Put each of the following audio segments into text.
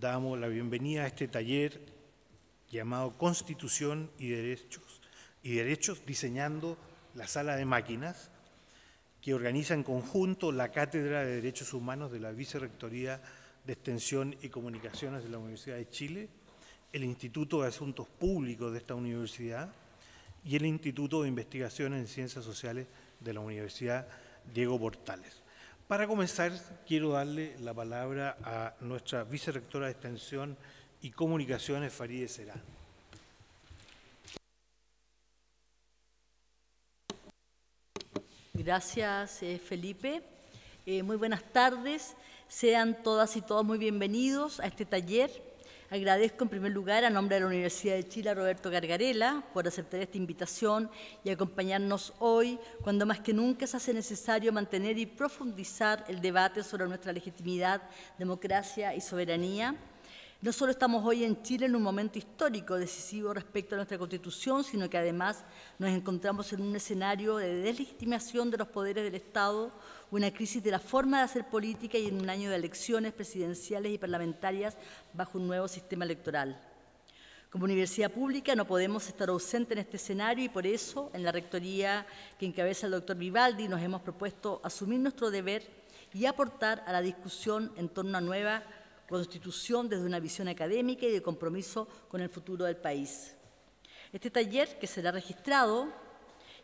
damos la bienvenida a este taller llamado Constitución y Derechos, diseñando la sala de máquinas, que organiza en conjunto la Cátedra de Derechos Humanos de la Vicerrectoría de Extensión y Comunicaciones de la Universidad de Chile, el Instituto de Asuntos Públicos de esta universidad y el Instituto de Investigación en Ciencias Sociales de la Universidad Diego Portales. Para comenzar, quiero darle la palabra a nuestra vicerrectora de Extensión y Comunicaciones, Farideh Serán. Gracias, Felipe. Muy buenas tardes. Sean todas y todos muy bienvenidos a este taller. Agradezco en primer lugar, a nombre de la Universidad de Chile, a Roberto Gargarella por aceptar esta invitación y acompañarnos hoy, cuando más que nunca se hace necesario mantener y profundizar el debate sobre nuestra legitimidad, democracia y soberanía. No solo estamos hoy en Chile en un momento histórico decisivo respecto a nuestra Constitución, sino que además nos encontramos en un escenario de deslegitimación de los poderes del Estado, una crisis de la forma de hacer política y en un año de elecciones presidenciales y parlamentarias bajo un nuevo sistema electoral. Como universidad pública no podemos estar ausentes en este escenario y por eso, en la rectoría que encabeza el doctor Vivaldi, nos hemos propuesto asumir nuestro deber y aportar a la discusión en torno a una nueva Constitución desde una visión académica y de compromiso con el futuro del país. Este taller, que será registrado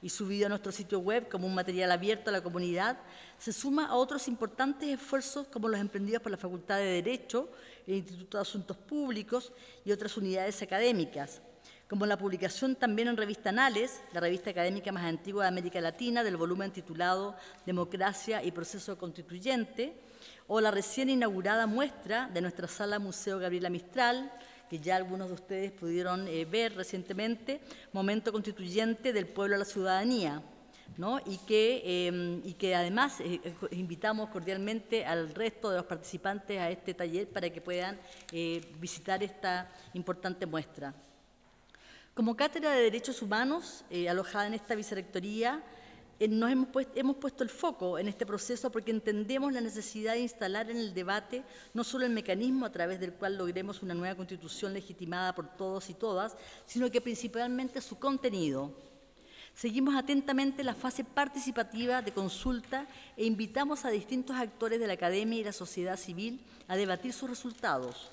y subido a nuestro sitio web como un material abierto a la comunidad, se suma a otros importantes esfuerzos como los emprendidos por la Facultad de Derecho, el Instituto de Asuntos Públicos y otras unidades académicas, como la publicación también en Revista Anales, la revista académica más antigua de América Latina, del volumen titulado Democracia y Proceso Constituyente, o la recién inaugurada muestra de nuestra sala Museo Gabriela Mistral, que ya algunos de ustedes pudieron ver recientemente, Momento Constituyente del Pueblo a la Ciudadanía, ¿no? y que además invitamos cordialmente al resto de los participantes a este taller para que puedan visitar esta importante muestra. Como Cátedra de Derechos Humanos, alojada en esta vicerrectoría, hemos puesto el foco en este proceso porque entendemos la necesidad de instalar en el debate no solo el mecanismo a través del cual logremos una nueva Constitución legitimada por todos y todas, sino que principalmente su contenido. Seguimos atentamente la fase participativa de consulta e invitamos a distintos actores de la academia y la sociedad civil a debatir sus resultados.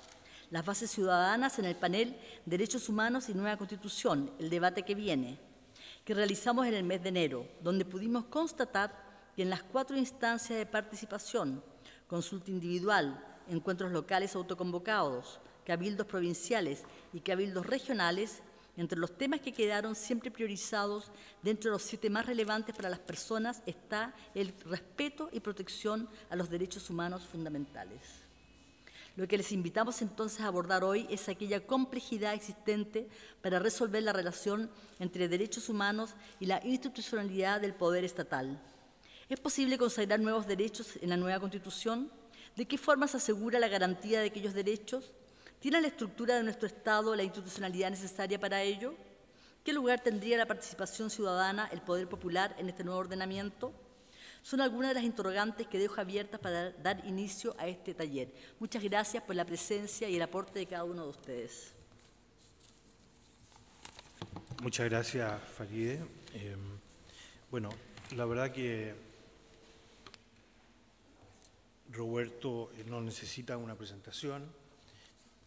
Las bases ciudadanas en el panel Derechos Humanos y Nueva Constitución, el debate que viene, que realizamos en el mes de enero, donde pudimos constatar que en las 4 instancias de participación, consulta individual, encuentros locales autoconvocados, cabildos provinciales y cabildos regionales, entre los temas que quedaron siempre priorizados dentro de los 7 más relevantes para las personas está el respeto y protección a los derechos humanos fundamentales. Lo que les invitamos entonces a abordar hoy es aquella complejidad existente para resolver la relación entre derechos humanos y la institucionalidad del poder estatal. ¿Es posible consagrar nuevos derechos en la nueva Constitución? ¿De qué forma se asegura la garantía de aquellos derechos? ¿Tiene la estructura de nuestro Estado la institucionalidad necesaria para ello? ¿Qué lugar tendría la participación ciudadana, el poder popular en este nuevo ordenamiento? Son algunas de las interrogantes que dejo abiertas para dar inicio a este taller. Muchas gracias por la presencia y el aporte de cada uno de ustedes. Muchas gracias, Farideh. Bueno, la verdad que Roberto no necesita una presentación.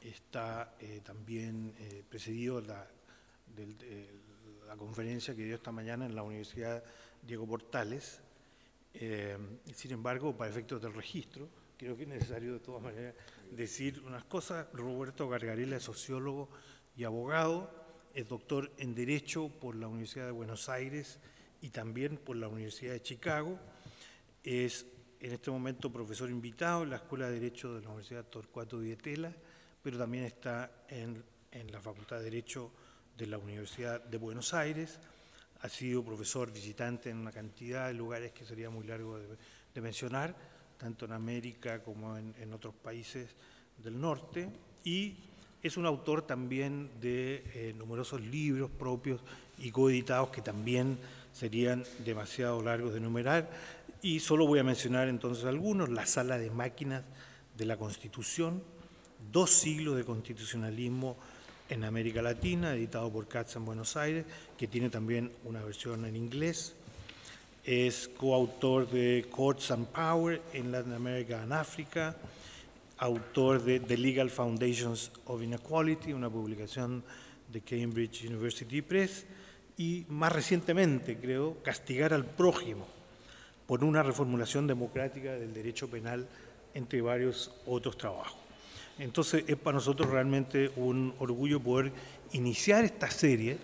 Está también precedido de la conferencia que dio esta mañana en la Universidad Diego Portales. Sin embargo, para efectos del registro, creo que es necesario de todas maneras decir unas cosas. Roberto Gargarella es sociólogo y abogado, es doctor en Derecho por la Universidad de Buenos Aires y también por la Universidad de Chicago. Es en este momento profesor invitado en la Escuela de Derecho de la Universidad Torcuato Di Tella, pero también está en la Facultad de Derecho de la Universidad de Buenos Aires. Ha sido profesor visitante en una cantidad de lugares que sería muy largo de mencionar, tanto en América como en otros países del norte, y es un autor también de numerosos libros propios y coeditados que también serían demasiado largos de enumerar, y solo voy a mencionar entonces algunos: La Sala de Máquinas de la Constitución, 2 siglos de constitucionalismo en América Latina, editado por Katz en Buenos Aires, que tiene también una versión en inglés. Es coautor de Courts and Power in Latin America and Africa, autor de The Legal Foundations of Inequality, una publicación de Cambridge University Press, y más recientemente, creo, Castigar al prójimo, por una reformulación democrática del derecho penal, entre varios otros trabajos. Entonces, es para nosotros realmente un orgullo poder iniciar esta serie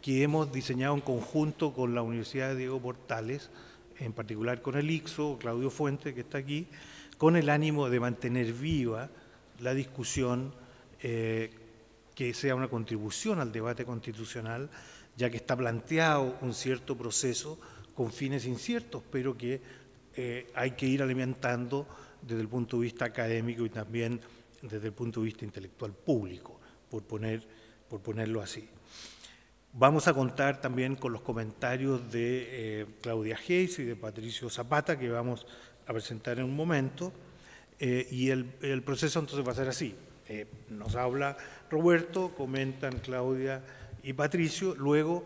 que hemos diseñado en conjunto con la Universidad Diego Portales, en particular con el ICSO, Claudio Fuentes, que está aquí, con el ánimo de mantener viva la discusión que sea una contribución al debate constitucional, ya que está planteado un cierto proceso con fines inciertos, pero que hay que ir alimentando desde el punto de vista académico y también desde el punto de vista intelectual público, por ponerlo así. Vamos a contar también con los comentarios de Claudia Hayes y de Patricio Zapata, que vamos a presentar en un momento, y el proceso entonces va a ser así. Nos habla Roberto, comentan Claudia y Patricio, luego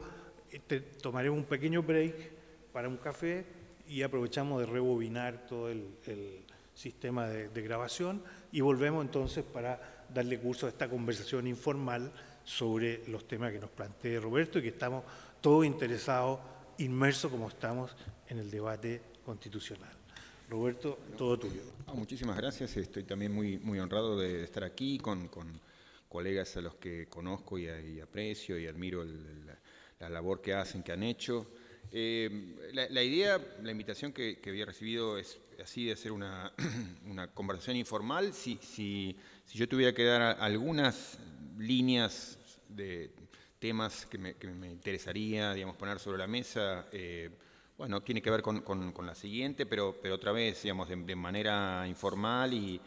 tomaremos un pequeño break para un café y aprovechamos de rebobinar todo el sistema de grabación y volvemos entonces para darle curso a esta conversación informal sobre los temas que nos plantea Roberto y que estamos todos interesados, inmersos como estamos en el debate constitucional. Roberto, todo tuyo. Muchísimas gracias, estoy también muy honrado de estar aquí con colegas a los que conozco y aprecio y admiro la labor que hacen, que han hecho. La idea, la invitación que había recibido es así de hacer una conversación informal. Si yo tuviera que dar algunas líneas de temas que me interesaría, digamos, poner sobre la mesa, bueno, tiene que ver con la siguiente, pero otra vez, digamos, de manera informal y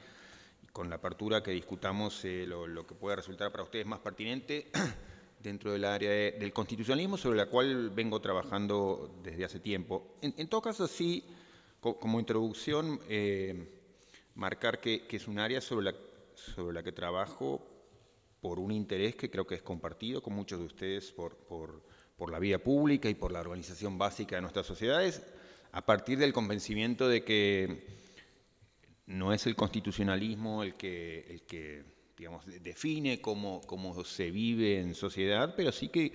con la apertura que discutamos lo que pueda resultar para ustedes más pertinente dentro del área del constitucionalismo, sobre la cual vengo trabajando desde hace tiempo. En todo caso, sí, como introducción, marcar que es un área sobre la que trabajo por un interés que creo que es compartido con muchos de ustedes por la vida pública y por la organización básica de nuestras sociedades, a partir del convencimiento de que no es el constitucionalismo el que digamos, define cómo se vive en sociedad, pero sí que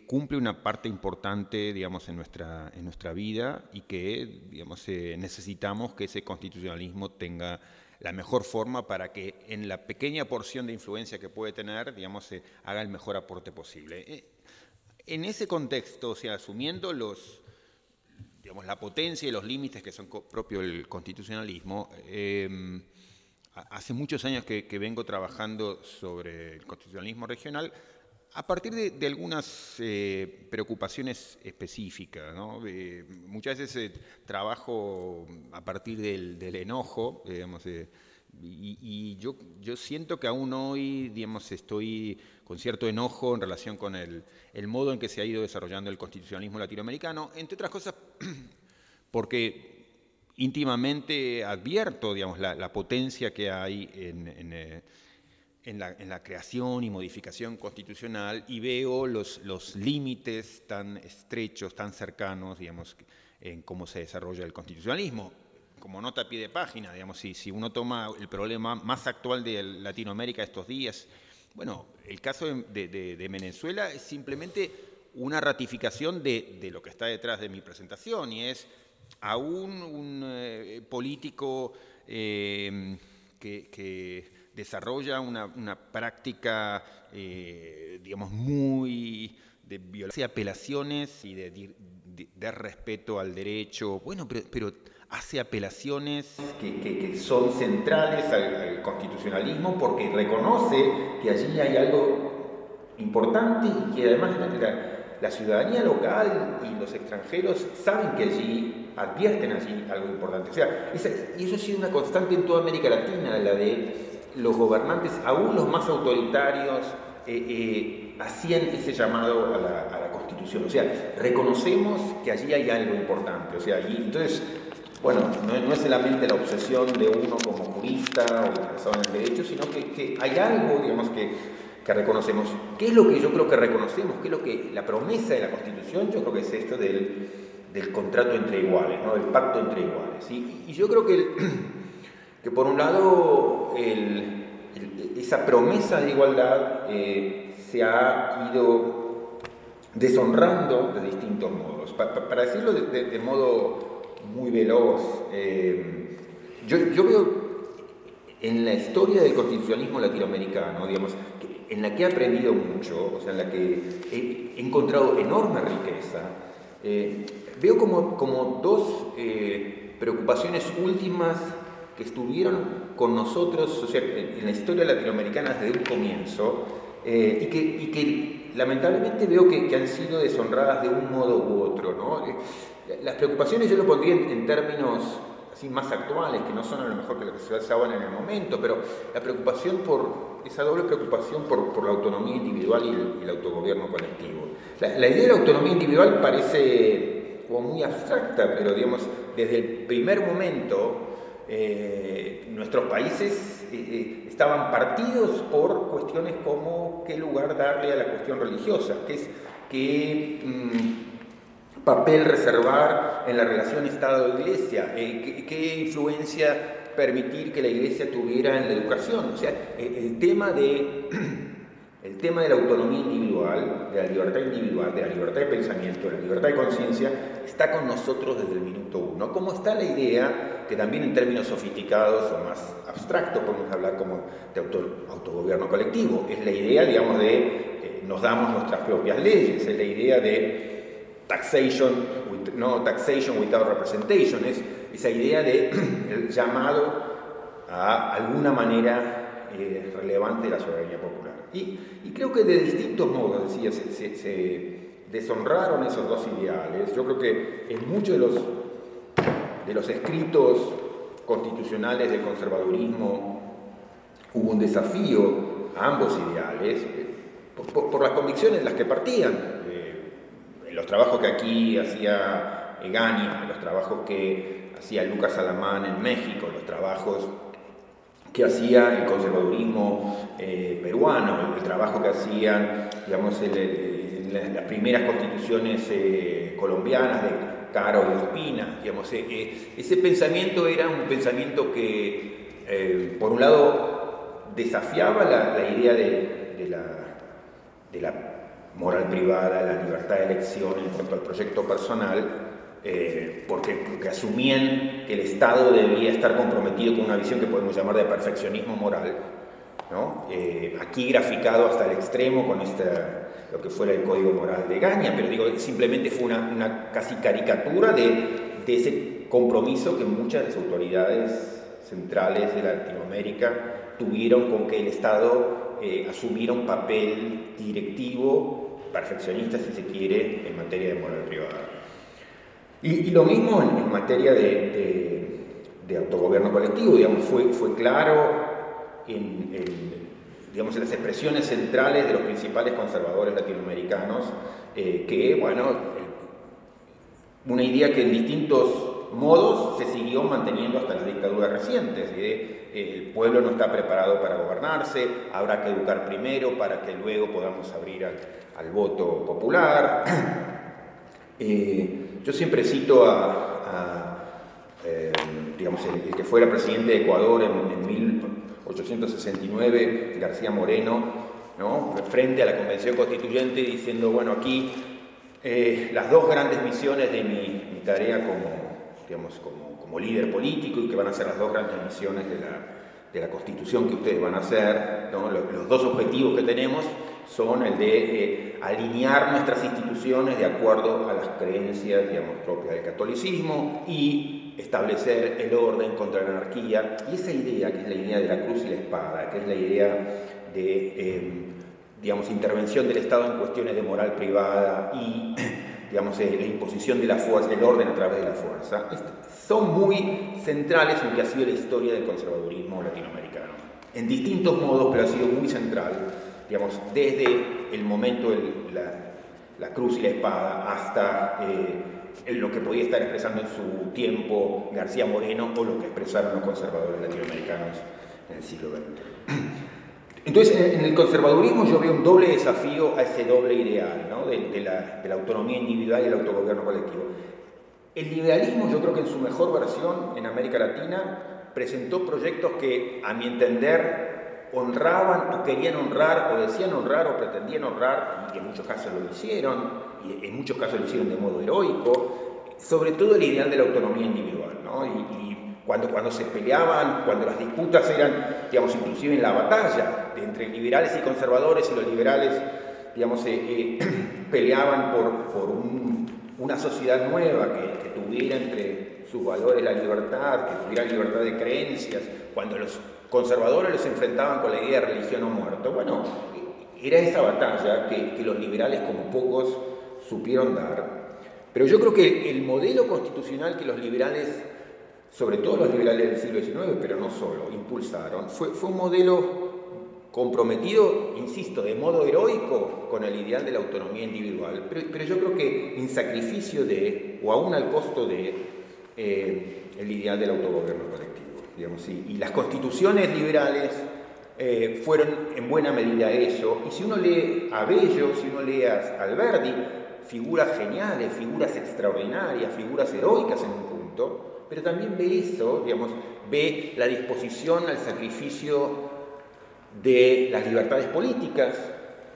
cumple una parte importante, digamos, en nuestra vida y que, digamos, necesitamos que ese constitucionalismo tenga la mejor forma para que en la pequeña porción de influencia que puede tener, digamos, haga el mejor aporte posible. En ese contexto, o sea, asumiendo digamos, la potencia y los límites que son propios del constitucionalismo, hace muchos años que vengo trabajando sobre el constitucionalismo regional a partir de algunas preocupaciones específicas, ¿no? Muchas veces trabajo a partir del enojo, digamos, y yo siento que aún hoy, digamos, estoy con cierto enojo en relación con el modo en que se ha ido desarrollando el constitucionalismo latinoamericano, entre otras cosas porque íntimamente advierto, digamos, la potencia que hay en la creación y modificación constitucional y veo los límites tan estrechos, tan cercanos, digamos, en cómo se desarrolla el constitucionalismo. Como nota a pie de página, digamos, si uno toma el problema más actual de Latinoamérica estos días, bueno, el caso de Venezuela es simplemente una ratificación de lo que está detrás de mi presentación, y es aún un político que desarrolla una práctica, digamos, muy de violencia, apelaciones y de respeto al derecho, bueno, pero hace apelaciones que son centrales al constitucionalismo porque reconoce que allí hay algo importante y que además la ciudadanía local y los extranjeros saben que allí, advierten allí algo importante. O sea, y eso ha sido una constante en toda América Latina, la de los gobernantes, aún los más autoritarios, hacían ese llamado a la Constitución. O sea, reconocemos que allí hay algo importante. O sea, y entonces bueno, no es solamente la obsesión de uno como jurista o interesado en el derecho, sino que hay algo, digamos, que reconocemos. ¿Qué es lo que yo creo que reconocemos? ¿Qué es lo que la promesa de la Constitución? Yo creo que es esto del contrato entre iguales, ¿no? Del pacto entre iguales. Y yo creo que por un lado esa promesa de igualdad se ha ido deshonrando de distintos modos. Para decirlo de modo muy veloz, yo veo en la historia del constitucionalismo latinoamericano, digamos, en la que he aprendido mucho, o sea, en la que he encontrado enorme riqueza, veo como dos preocupaciones últimas que estuvieron con nosotros, o sea, en la historia latinoamericana desde un comienzo, y que lamentablemente veo que han sido deshonradas de un modo u otro, ¿no? Las preocupaciones yo lo pondría en términos así más actuales, que no son a lo mejor que lo que se usaban en el momento, pero la preocupación esa doble preocupación por la autonomía individual y el autogobierno colectivo. La idea de la autonomía individual parece como muy abstracta, pero digamos, desde el primer momento nuestros países estaban partidos por cuestiones como qué lugar darle a la cuestión religiosa, qué papel reservar en la relación Estado-Iglesia, qué influencia permitir que la Iglesia tuviera en la educación. O sea, el tema de la autonomía individual, de la libertad individual, de la libertad de pensamiento, de la libertad de conciencia, está con nosotros desde el minuto uno. Como está la idea, que también en términos sofisticados o más abstractos podemos hablar como de autogobierno colectivo, es la idea, digamos, de nos damos nuestras propias leyes, es la idea de taxation without representation, es esa idea de el llamado a alguna manera relevante de la soberanía popular. Y creo que de distintos modos, decía, se deshonraron esos dos ideales. Yo creo que en muchos de los escritos constitucionales del conservadurismo hubo un desafío a ambos ideales por las convicciones de las que partían. Los trabajos que aquí hacía Egaña, los trabajos que hacía Lucas Alamán en México, los trabajos que hacía el conservadurismo peruano, el trabajo que hacían, digamos, las primeras constituciones colombianas de Caro y Ospina, digamos, ese pensamiento era un pensamiento que, por un lado, desafiaba la idea de la moral privada, la libertad de elección en cuanto al proyecto personal, porque asumían que el Estado debía estar comprometido con una visión que podemos llamar de perfeccionismo moral, ¿no? Aquí graficado hasta el extremo con lo que fuera el Código Moral de Egaña, pero digo, simplemente fue una casi caricatura de ese compromiso que muchas de las autoridades centrales de Latinoamérica tuvieron con que el Estado asumiera un papel directivo, perfeccionista si se quiere, en materia de moral privada. Y lo mismo en materia de autogobierno colectivo, digamos, fue claro digamos, en las expresiones centrales de los principales conservadores latinoamericanos, que, bueno, una idea que en distintos modos se siguió manteniendo hasta las dictaduras recientes. El pueblo no está preparado para gobernarse, habrá que educar primero para que luego podamos abrir al voto popular. Yo siempre cito digamos, el que fuera presidente de Ecuador en 1869, García Moreno, ¿no?, frente a la Convención Constituyente, diciendo, bueno, aquí las dos grandes misiones de mi tarea como líder político, y que van a ser las dos grandes misiones de la Constitución que ustedes van a hacer, ¿no? Los dos objetivos que tenemos son el de alinear nuestras instituciones de acuerdo a las creencias, digamos, propias del catolicismo y establecer el orden contra la anarquía. Y esa idea, que es la idea de la cruz y la espada, que es la idea de, digamos, intervención del Estado en cuestiones de moral privada y, digamos, la imposición de la fuerza, el orden a través de la fuerza, son muy centrales en lo que ha sido la historia del conservadurismo latinoamericano. En distintos modos, pero ha sido muy central, digamos, desde el momento la cruz y la espada, hasta lo que podía estar expresando en su tiempo García Moreno o lo que expresaron los conservadores latinoamericanos en el siglo XX. Entonces, en el conservadurismo yo veo un doble desafío a ese doble ideal, ¿no? de la autonomía individual y el autogobierno colectivo. El liberalismo, yo creo que en su mejor versión en América Latina, presentó proyectos que, a mi entender, honraban o querían honrar o decían honrar o pretendían honrar, y en muchos casos lo hicieron, y en muchos casos lo hicieron de modo heroico, sobre todo el ideal de la autonomía individual, ¿no? Y cuando se peleaban, cuando las disputas eran, digamos, inclusive en la batalla entre liberales y conservadores, y los liberales, digamos, peleaban por una sociedad nueva que tuviera entre sus valores la libertad, que tuviera libertad de creencias, cuando los conservadores los enfrentaban con la idea de religión o muerto. Bueno, era esa batalla que los liberales como pocos supieron dar. Pero yo creo que el modelo constitucional que los liberales, sobre todo los liberales del siglo XIX, pero no solo, impulsaron, fue un modelo comprometido, insisto, de modo heroico con el ideal de la autonomía individual, pero yo creo que en sacrificio de, o aún al costo de, el ideal del autogobierno colectivo, digamos, y las constituciones liberales fueron en buena medida eso. Y si uno lee a Bello, si uno lee a Alberdi, figuras geniales, figuras extraordinarias, figuras heroicas en un punto, pero también ve eso, digamos, ve la disposición al sacrificio de las libertades políticas,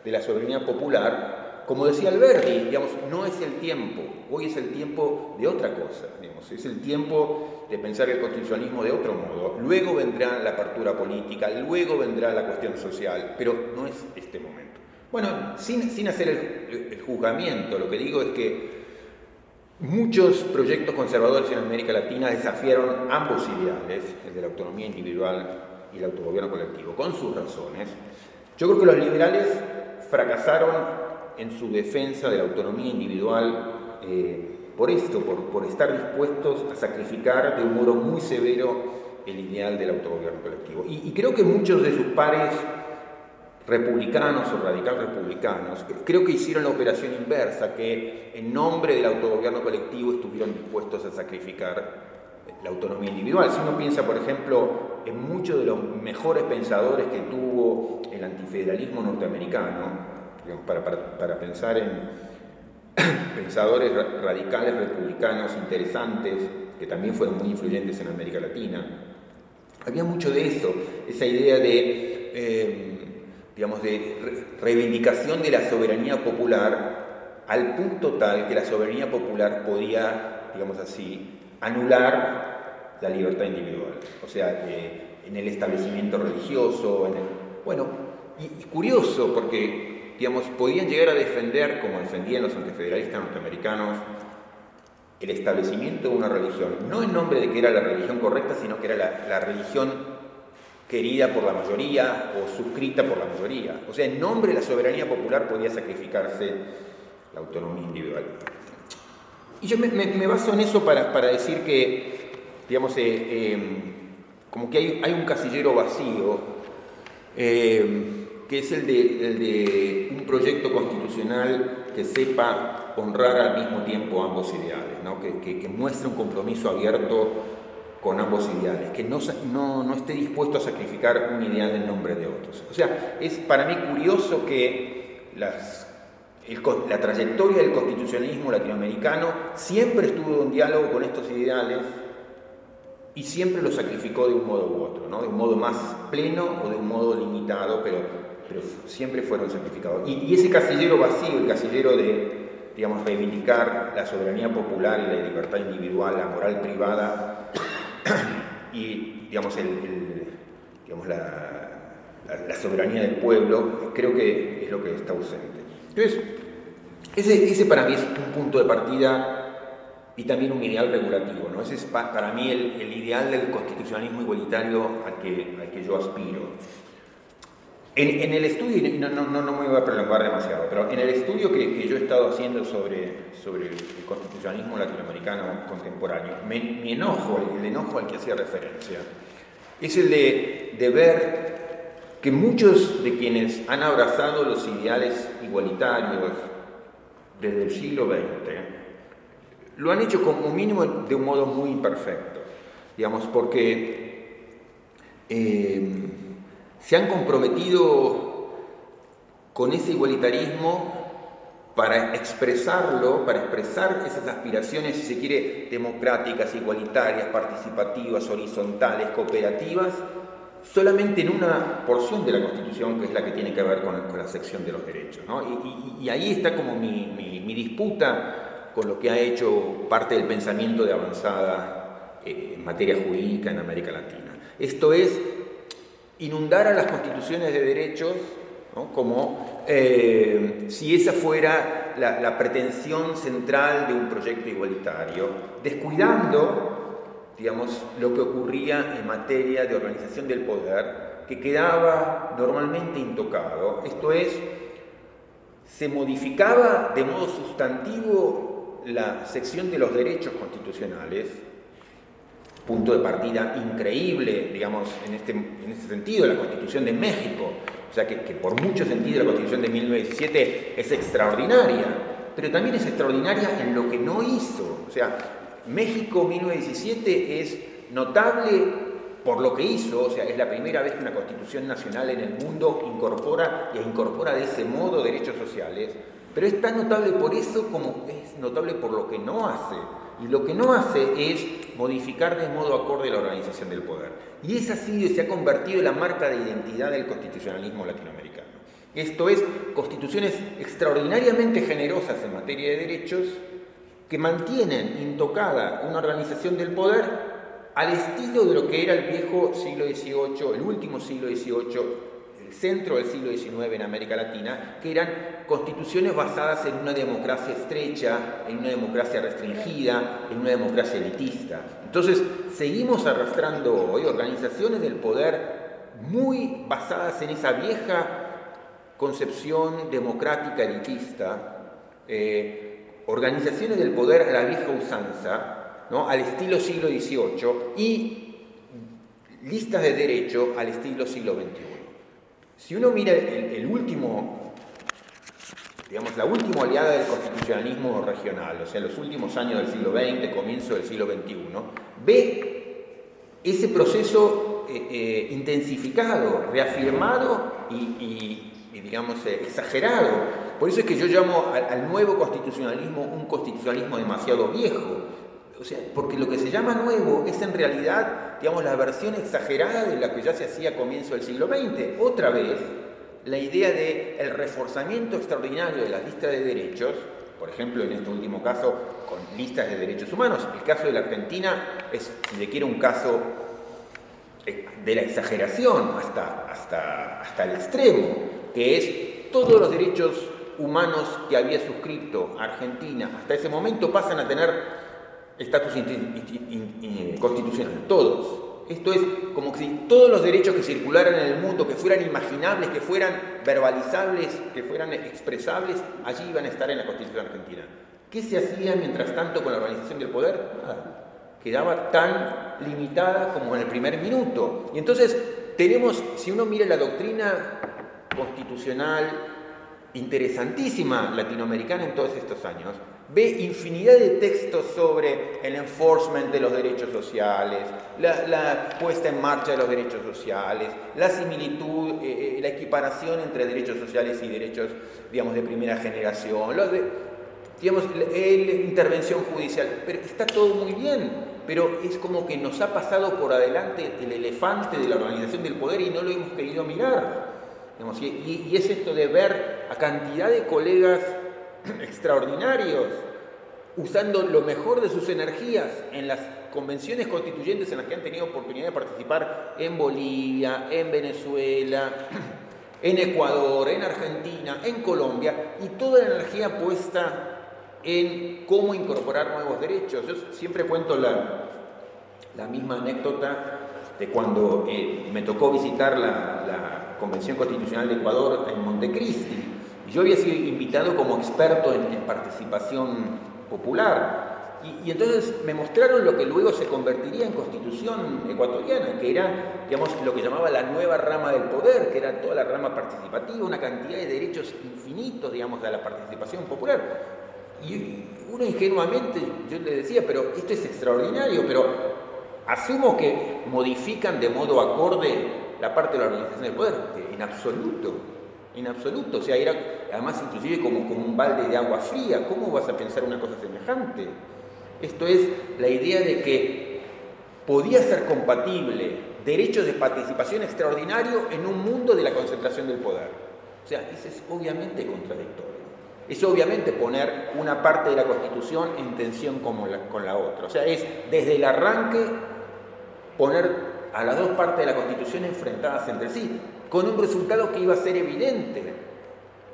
de la soberanía popular. Como decía Alberdi, digamos, no es el tiempo, hoy es el tiempo de otra cosa, digamos, es el tiempo de pensar el constitucionalismo de otro modo. Luego vendrá la apertura política, luego vendrá la cuestión social, pero no es este momento. Bueno, sin hacer el juzgamiento, lo que digo es que muchos proyectos conservadores en América Latina desafiaron ambos ideales, el de la autonomía individual y el autogobierno colectivo, con sus razones. Yo creo que los liberales fracasaron en su defensa de la autonomía individual por esto, por estar dispuestos a sacrificar de un modo muy severo el ideal del autogobierno colectivo. Y creo que muchos de sus pares republicanos o radical republicanos, creo que hicieron la operación inversa, que en nombre del autogobierno colectivo estuvieron dispuestos a sacrificar la autonomía individual. Si uno piensa, por ejemplo, en muchos de los mejores pensadores que tuvo el antifederalismo norteamericano, digamos, para pensar en pensadores radicales republicanos interesantes, que también fueron muy influyentes en América Latina, había mucho de eso, esa idea de digamos, de reivindicación de la soberanía popular, al punto tal que la soberanía popular podía, digamos así, anular la libertad individual. O sea, en el establecimiento religioso, bueno, y curioso, porque, digamos, podían llegar a defender, como defendían los antifederalistas norteamericanos, el establecimiento de una religión, no en nombre de que era la religión correcta, sino que era la religión querida por la mayoría o suscrita por la mayoría. O sea, en nombre de la soberanía popular podía sacrificarse la autonomía individual. Y yo me baso en eso para decir que, digamos, como que hay un casillero vacío, que es el de un proyecto constitucional que sepa honrar al mismo tiempo ambos ideales, ¿no? Que muestre un compromiso abierto con ambos ideales, que no esté dispuesto a sacrificar un ideal en nombre de otros. O sea, es para mí curioso que la trayectoria del constitucionalismo latinoamericano siempre estuvo en diálogo con estos ideales y siempre los sacrificó de un modo u otro, ¿no? De un modo más pleno o de un modo limitado, pero siempre fueron sacrificados. Y ese casillero vacío, el casillero de, digamos, reivindicar la soberanía popular y la libertad individual, la moral privada, y, digamos, la soberanía del pueblo, creo que es lo que está ausente. Entonces, ese para mí es un punto de partida y también un ideal regulativo, ¿no? Ese es para mí el ideal del constitucionalismo igualitario al que yo aspiro. En el estudio, no me voy a prolongar demasiado, pero en el estudio que yo he estado haciendo sobre el constitucionalismo latinoamericano contemporáneo, el enojo al que hacía referencia, es el de ver que muchos de quienes han abrazado los ideales igualitarios desde el siglo XX, lo han hecho como mínimo de un modo muy imperfecto, digamos, porque se han comprometido con ese igualitarismo para expresarlo, para expresar esas aspiraciones, si se quiere, democráticas, igualitarias, participativas, horizontales, cooperativas, solamente en una porción de la Constitución, que es la que tiene que ver con la sección de los derechos, ¿no? Y ahí está como mi disputa con lo que ha hecho parte del pensamiento de avanzada en materia jurídica en América Latina. Esto es inundar a las constituciones de derechos, ¿no? Como si esa fuera la pretensión central de un proyecto igualitario, descuidando, digamos, lo que ocurría en materia de organización del poder, que quedaba normalmente intocado. Esto es, se modificaba de modo sustantivo la sección de los derechos constitucionales, punto de partida increíble, digamos, en este sentido, la Constitución de México, o sea que por mucho sentido la Constitución de 1917 es extraordinaria, pero también es extraordinaria en lo que no hizo. O sea, México 1917 es notable por lo que hizo, o sea, es la primera vez que una Constitución nacional en el mundo incorpora de ese modo derechos sociales, pero es tan notable por eso como es notable por lo que no hace. Y lo que no hace es modificar de modo acorde la organización del poder. Y es así que se ha convertido en la marca de identidad del constitucionalismo latinoamericano. Esto es, constituciones extraordinariamente generosas en materia de derechos que mantienen intocada una organización del poder al estilo de lo que era el viejo siglo XVIII, el último siglo XVIII, el centro del siglo XIX en América Latina, que eran constituciones basadas en una democracia estrecha, en una democracia restringida, en una democracia elitista. Entonces, seguimos arrastrando hoy organizaciones del poder muy basadas en esa vieja concepción democrática elitista, organizaciones del poder a la vieja usanza, ¿no? Al estilo siglo XVIII, y listas de derecho al estilo siglo XXI. Si uno mira el último, digamos, la última oleada del constitucionalismo regional, o sea, los últimos años del siglo XX, comienzo del siglo XXI, ve ese proceso intensificado, reafirmado y digamos, exagerado. Por eso es que yo llamo al nuevo constitucionalismo un constitucionalismo demasiado viejo. O sea, porque lo que se llama nuevo es en realidad, digamos, la versión exagerada de la que ya se hacía a comienzo del siglo XX. Otra vez, la idea del reforzamiento extraordinario de las listas de derechos, por ejemplo, en este último caso, con listas de derechos humanos. El caso de la Argentina es, si se quiere, un caso de la exageración hasta el extremo, que es todos los derechos humanos que había suscrito Argentina hasta ese momento pasan a tener estatus constitucional, todos. Esto es como si todos los derechos que circularan en el mundo, que fueran imaginables, que fueran verbalizables, que fueran expresables, allí iban a estar en la Constitución argentina. ¿Qué se hacía mientras tanto con la organización del poder? Nada. Quedaba tan limitada como en el primer minuto. Y entonces tenemos, si uno mira la doctrina constitucional interesantísima latinoamericana en todos estos años, ve infinidad de textos sobre el enforcement de los derechos sociales, la puesta en marcha de los derechos sociales, la similitud, la equiparación entre derechos sociales y derechos, digamos, de primera generación, digamos, la intervención judicial. Pero está todo muy bien, pero es como que nos ha pasado por adelante el elefante de la organización del poder y no lo hemos querido mirar. Digamos, y es esto de ver a cantidad de colegas extraordinarios usando lo mejor de sus energías en las convenciones constituyentes en las que han tenido oportunidad de participar en Bolivia, en Venezuela, en Ecuador, en Argentina, en Colombia, y toda la energía puesta en cómo incorporar nuevos derechos. Yo siempre cuento la misma anécdota de cuando me tocó visitar la Convención Constitucional de Ecuador en Montecristi. Yo había sido invitado como experto en participación popular y entonces me mostraron lo que luego se convertiría en Constitución ecuatoriana, que era, digamos, lo que llamaba la nueva rama del poder, que era toda la rama participativa, una cantidad de derechos infinitos, digamos, de la participación popular. Y uno ingenuamente, yo le decía, pero esto es extraordinario, pero asumo que modifican de modo acorde la parte de la organización del poder. En absoluto, en absoluto. O sea, era además inclusive como un balde de agua fría. ¿Cómo vas a pensar una cosa semejante? Esto es la idea de que podía ser compatible derechos de participación extraordinario en un mundo de la concentración del poder. O sea, eso es obviamente contradictorio. Es obviamente poner una parte de la Constitución en tensión con la otra. O sea, es desde el arranque poner a las dos partes de la Constitución enfrentadas entre sí, con un resultado que iba a ser evidente.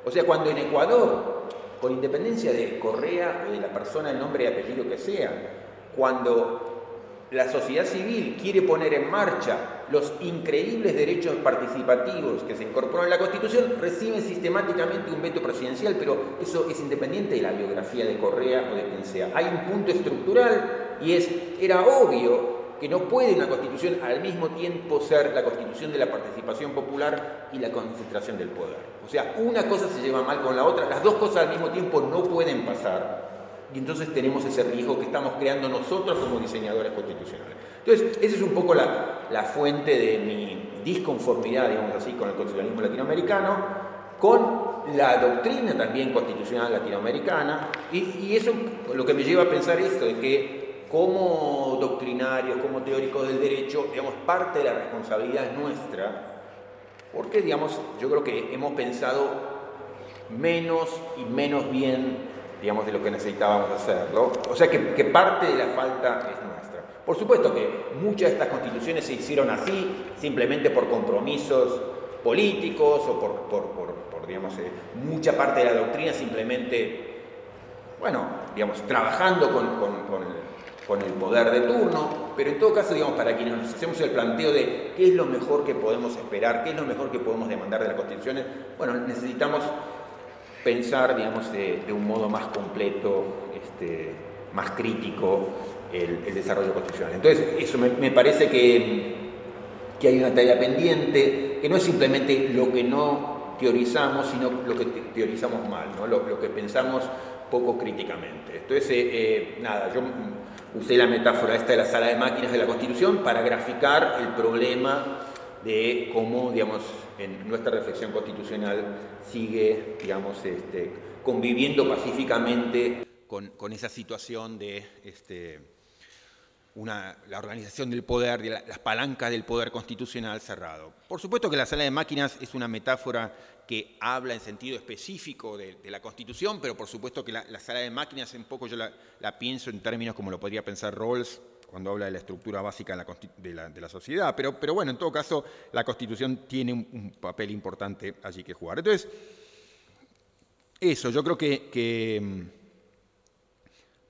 O sea, cuando en Ecuador, con independencia de Correa o de la persona, el nombre y apellido que sea, cuando la sociedad civil quiere poner en marcha los increíbles derechos participativos que se incorporan en la Constitución, reciben sistemáticamente un veto presidencial, pero eso es independiente de la biografía de Correa o de quien sea. Hay un punto estructural y era obvio que no puede una Constitución al mismo tiempo ser la Constitución de la participación popular y la concentración del poder. O sea, una cosa se lleva mal con la otra, las dos cosas al mismo tiempo no pueden pasar. Y entonces tenemos ese riesgo que estamos creando nosotros como diseñadores constitucionales. Entonces, esa es un poco la fuente de mi disconformidad, digamos así, con el constitucionalismo latinoamericano, con la doctrina también constitucional latinoamericana, y eso lo que me lleva a pensar esto, de que como doctrinarios, como teóricos del derecho, digamos, parte de la responsabilidad es nuestra, porque, digamos, yo creo que hemos pensado menos y menos bien, digamos, de lo que necesitábamos hacerlo. O sea que parte de la falta es nuestra. Por supuesto que muchas de estas constituciones se hicieron así, simplemente por compromisos políticos o por digamos, mucha parte de la doctrina simplemente, bueno, digamos, trabajando con el poder de turno, pero en todo caso, digamos, para quienes nos hacemos el planteo de qué es lo mejor que podemos esperar, qué es lo mejor que podemos demandar de las constituciones, bueno, necesitamos pensar, digamos, de un modo más completo, más crítico, el desarrollo constitucional. Entonces, eso me parece que hay una tarea pendiente, que no es simplemente lo que no teorizamos, sino lo que teorizamos mal, ¿no? Lo que pensamos poco críticamente. Entonces, nada, yo usé la metáfora esta de la sala de máquinas de la Constitución para graficar el problema de cómo, digamos, en nuestra reflexión constitucional sigue, digamos, conviviendo pacíficamente con esa situación de la organización del poder, de las palancas del poder constitucional cerrado. Por supuesto que la sala de máquinas es una metáfora que habla en sentido específico de la Constitución, pero por supuesto que la sala de máquinas un poco yo la pienso en términos como lo podría pensar Rawls cuando habla de la estructura básica de la sociedad. Pero bueno, en todo caso, la Constitución tiene un papel importante allí que jugar. Entonces, eso, yo creo que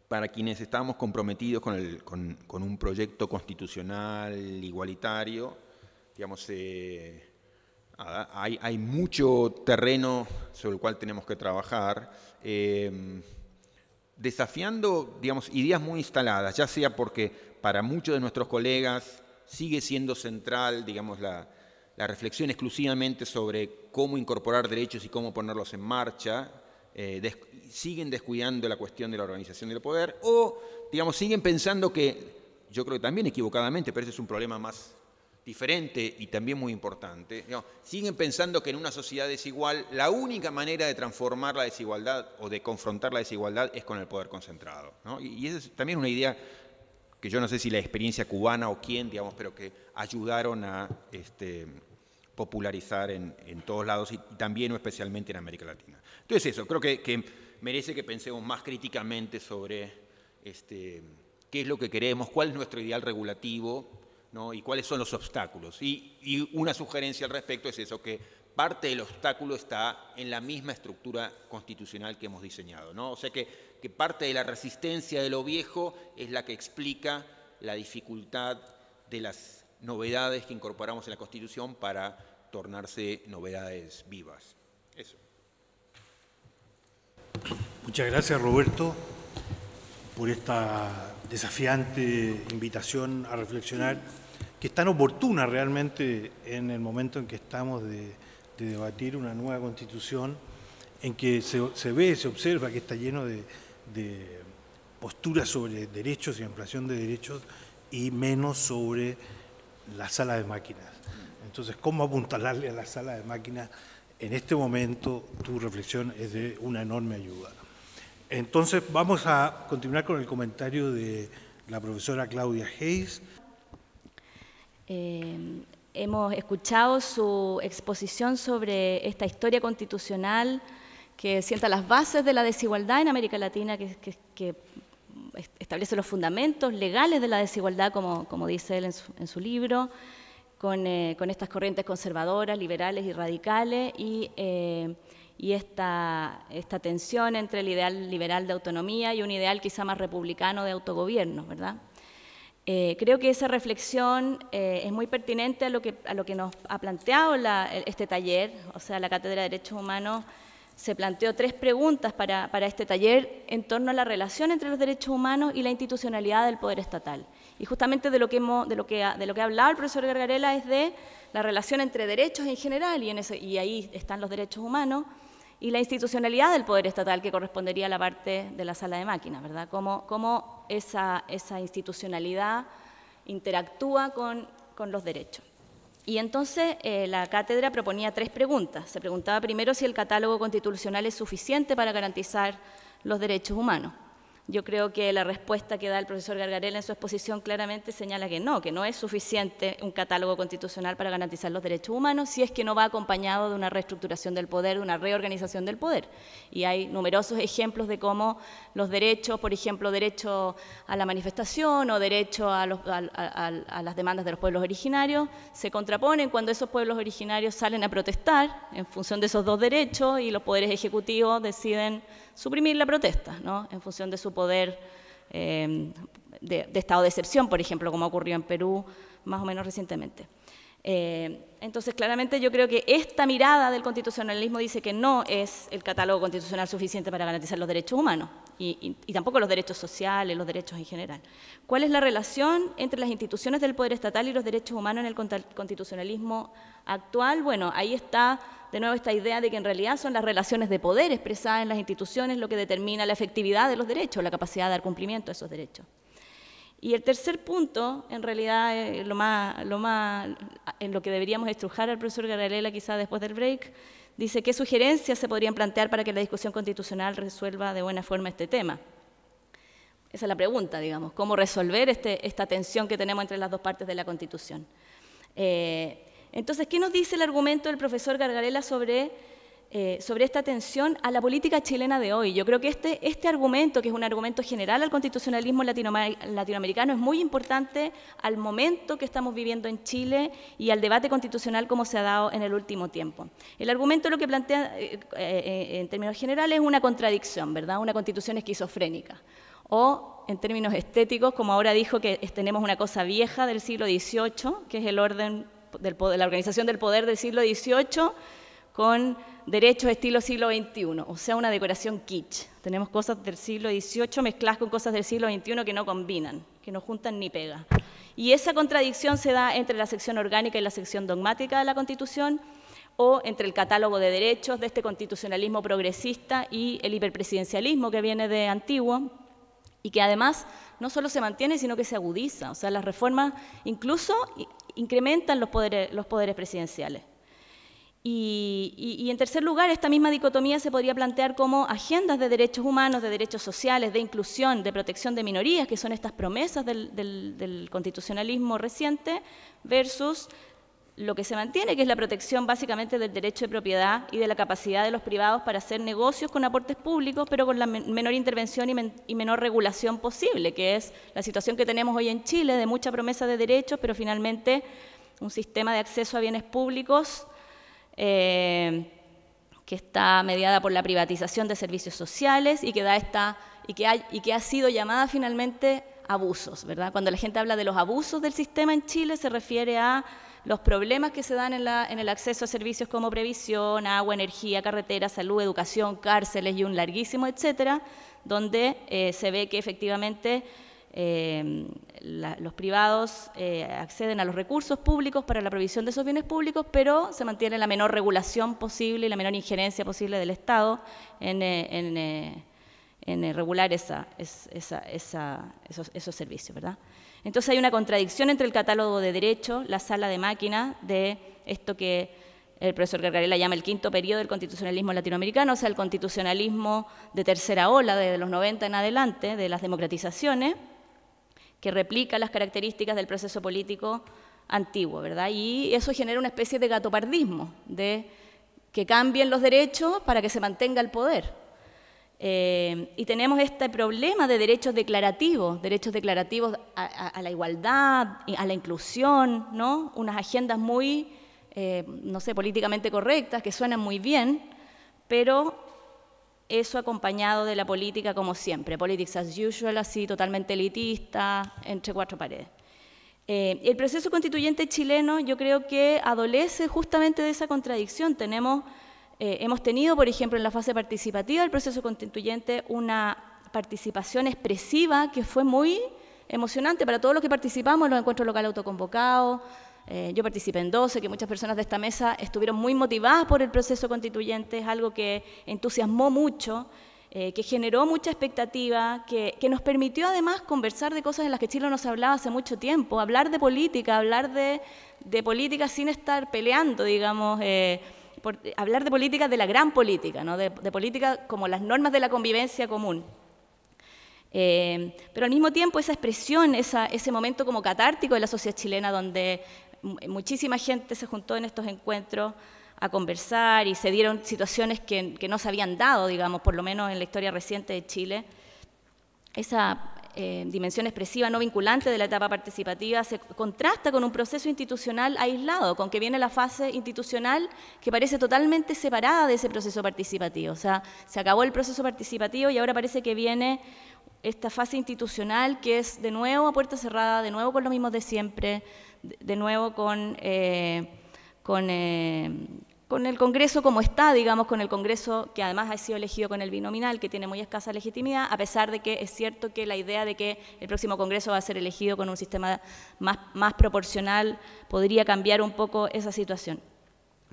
para quienes estamos comprometidos con un proyecto constitucional igualitario, digamos, hay mucho terreno sobre el cual tenemos que trabajar, desafiando, digamos, ideas muy instaladas, ya sea porque para muchos de nuestros colegas sigue siendo central, digamos, la reflexión exclusivamente sobre cómo incorporar derechos y cómo ponerlos en marcha, siguen descuidando la cuestión de la organización del poder, o, digamos, siguen pensando que, yo creo que también equivocadamente, pero ese es un problema más diferente y también muy importante, digamos, siguen pensando que en una sociedad desigual la única manera de transformar la desigualdad o de confrontar la desigualdad es con el poder concentrado, ¿no? Y esa es también una idea que yo no sé si la experiencia cubana o quién, digamos, pero que ayudaron a popularizar en todos lados y también o especialmente en América Latina. Entonces eso, creo que merece que pensemos más críticamente sobre qué es lo que queremos, cuál es nuestro ideal regulativo, ¿no? Y cuáles son los obstáculos. Y una sugerencia al respecto es eso, que parte del obstáculo está en la misma estructura constitucional que hemos diseñado, ¿no? O sea que parte de la resistencia de lo viejo es la que explica la dificultad de las novedades que incorporamos en la Constitución para tornarse novedades vivas. Eso. Muchas gracias, Roberto, por esta desafiante invitación a reflexionar, que es tan oportuna realmente en el momento en que estamos de debatir una nueva Constitución, en que se ve, se observa que está lleno de postura sobre derechos y ampliación de derechos y menos sobre la sala de máquinas. Entonces, ¿cómo apuntalarle a la sala de máquinas? En este momento, tu reflexión es de una enorme ayuda. Entonces, vamos a continuar con el comentario de la profesora Claudia Hayes. Hemos escuchado su exposición sobre esta historia constitucional que sienta las bases de la desigualdad en América Latina, que establece los fundamentos legales de la desigualdad, como dice él en su libro, con estas corrientes conservadoras, liberales y radicales, y esta tensión entre el ideal liberal de autonomía y un ideal quizá más republicano de autogobierno, ¿verdad? Creo que esa reflexión es muy pertinente a lo que nos ha planteado este taller. O sea, la Cátedra de Derechos Humanos se planteó 3 preguntas para este taller en torno a la relación entre los derechos humanos y la institucionalidad del poder estatal. Y justamente de lo que ha hablado el profesor Gargarella es de la relación entre derechos en general, y ahí están los derechos humanos, y la institucionalidad del poder estatal, que correspondería a la parte de la sala de máquinas, ¿verdad? Cómo esa institucionalidad interactúa con los derechos. Y entonces la cátedra proponía 3 preguntas. Se preguntaba primero si el catálogo constitucional es suficiente para garantizar los derechos humanos. Yo creo que la respuesta que da el profesor Gargarella en su exposición claramente señala que no es suficiente un catálogo constitucional para garantizar los derechos humanos si es que no va acompañado de una reestructuración del poder, de una reorganización del poder. Y hay numerosos ejemplos de cómo los derechos, por ejemplo, derecho a la manifestación o derecho a las demandas de los pueblos originarios, se contraponen cuando esos pueblos originarios salen a protestar en función de esos 2 derechos y los poderes ejecutivos deciden suprimir la protesta, ¿no? En función de su poder de estado de excepción, por ejemplo, como ocurrió en Perú más o menos recientemente. Entonces, claramente yo creo que esta mirada del constitucionalismo dice que no es el catálogo constitucional suficiente para garantizar los derechos humanos y tampoco los derechos sociales, los derechos en general. ¿Cuál es la relación entre las instituciones del poder estatal y los derechos humanos en el constitucionalismo actual? Bueno, ahí está de nuevo esta idea de que en realidad son las relaciones de poder expresadas en las instituciones lo que determina la efectividad de los derechos, la capacidad de dar cumplimiento a esos derechos. Y el tercer punto, en realidad, en lo que deberíamos estrujar al profesor Gargarella quizá después del break, dice qué sugerencias se podrían plantear para que la discusión constitucional resuelva de buena forma este tema. Esa es la pregunta, digamos, cómo resolver esta tensión que tenemos entre las 2 partes de la Constitución. Entonces, ¿qué nos dice el argumento del profesor Gargarella sobre esta tensión a la política chilena de hoy? Yo creo que este argumento, que es un argumento general al constitucionalismo latinoamericano, es muy importante al momento que estamos viviendo en Chile y al debate constitucional como se ha dado en el último tiempo. El argumento lo que plantea, en términos generales, es una contradicción, ¿verdad? Una constitución esquizofrénica. O, en términos estéticos, como ahora dijo, que tenemos una cosa vieja del siglo XVIII, que es el orden la organización del poder del siglo XVIII, con derechos estilo siglo XXI, o sea, una decoración kitsch. Tenemos cosas del siglo XVIII mezcladas con cosas del siglo XXI que no combinan, que no juntan ni pegan. Y esa contradicción se da entre la sección orgánica y la sección dogmática de la Constitución, o entre el catálogo de derechos de este constitucionalismo progresista y el hiperpresidencialismo que viene de antiguo, y que además no solo se mantiene, sino que se agudiza. O sea, las reformas incluso incrementan los poderes presidenciales. Y en tercer lugar, esta misma dicotomía se podría plantear como agendas de derechos humanos, de derechos sociales, de inclusión, de protección de minorías, que son estas promesas del constitucionalismo reciente, versus lo que se mantiene, que es la protección básicamente del derecho de propiedad y de la capacidad de los privados para hacer negocios con aportes públicos, pero con la menor intervención y menor regulación posible, que es la situación que tenemos hoy en Chile, de mucha promesa de derechos, pero finalmente un sistema de acceso a bienes públicos que está mediada por la privatización de servicios sociales y que ha sido llamada finalmente abusos, ¿verdad? Cuando la gente habla de los abusos del sistema en Chile, se refiere a los problemas que se dan en el acceso a servicios como previsión, agua, energía, carretera, salud, educación, cárceles y un larguísimo etcétera, donde se ve que efectivamente los privados acceden a los recursos públicos para la provisión de esos bienes públicos, pero se mantiene la menor regulación posible y la menor injerencia posible del Estado en regular esos servicios, ¿verdad? Entonces hay una contradicción entre el catálogo de derechos, la sala de máquinas de esto que el profesor Gargarella llama el quinto periodo del constitucionalismo latinoamericano, o sea, el constitucionalismo de tercera ola, desde los 90 en adelante, de las democratizaciones, que replica las características del proceso político antiguo, ¿verdad? Y eso genera una especie de gatopardismo, de que cambien los derechos para que se mantenga el poder. Y tenemos este problema de derechos declarativos a la igualdad, a la inclusión, ¿no? Unas agendas muy, no sé, políticamente correctas, que suenan muy bien, pero eso acompañado de la política como siempre, politics as usual, así totalmente elitista, entre cuatro paredes. El proceso constituyente chileno yo creo que adolece justamente de esa contradicción. Hemos tenido, por ejemplo, en la fase participativa del proceso constituyente una participación expresiva que fue muy emocionante para todos los que participamos en los encuentros locales autoconvocados. Yo participé en 12, que muchas personas de esta mesa estuvieron muy motivadas por el proceso constituyente, es algo que entusiasmó mucho, que generó mucha expectativa, que nos permitió además conversar de cosas en las que Chile no se hablaba hace mucho tiempo, hablar de política, hablar de política sin estar peleando, digamos, hablar de política, de la gran política, ¿no? de política como las normas de la convivencia común. Pero al mismo tiempo esa expresión, ese momento como catártico de la sociedad chilena donde muchísima gente se juntó en estos encuentros a conversar y se dieron situaciones que no se habían dado, digamos, por lo menos en la historia reciente de Chile. Esa dimensión expresiva no vinculante de la etapa participativa se contrasta con un proceso institucional aislado, con que viene la fase institucional que parece totalmente separada de ese proceso participativo. O sea, se acabó el proceso participativo y ahora parece que viene esta fase institucional que es de nuevo a puerta cerrada, de nuevo con los mismos de siempre, de nuevo con el Congreso como está, digamos, con el Congreso que además ha sido elegido con el binominal, que tiene muy escasa legitimidad, a pesar de que es cierto que la idea de que el próximo Congreso va a ser elegido con un sistema más proporcional podría cambiar un poco esa situación.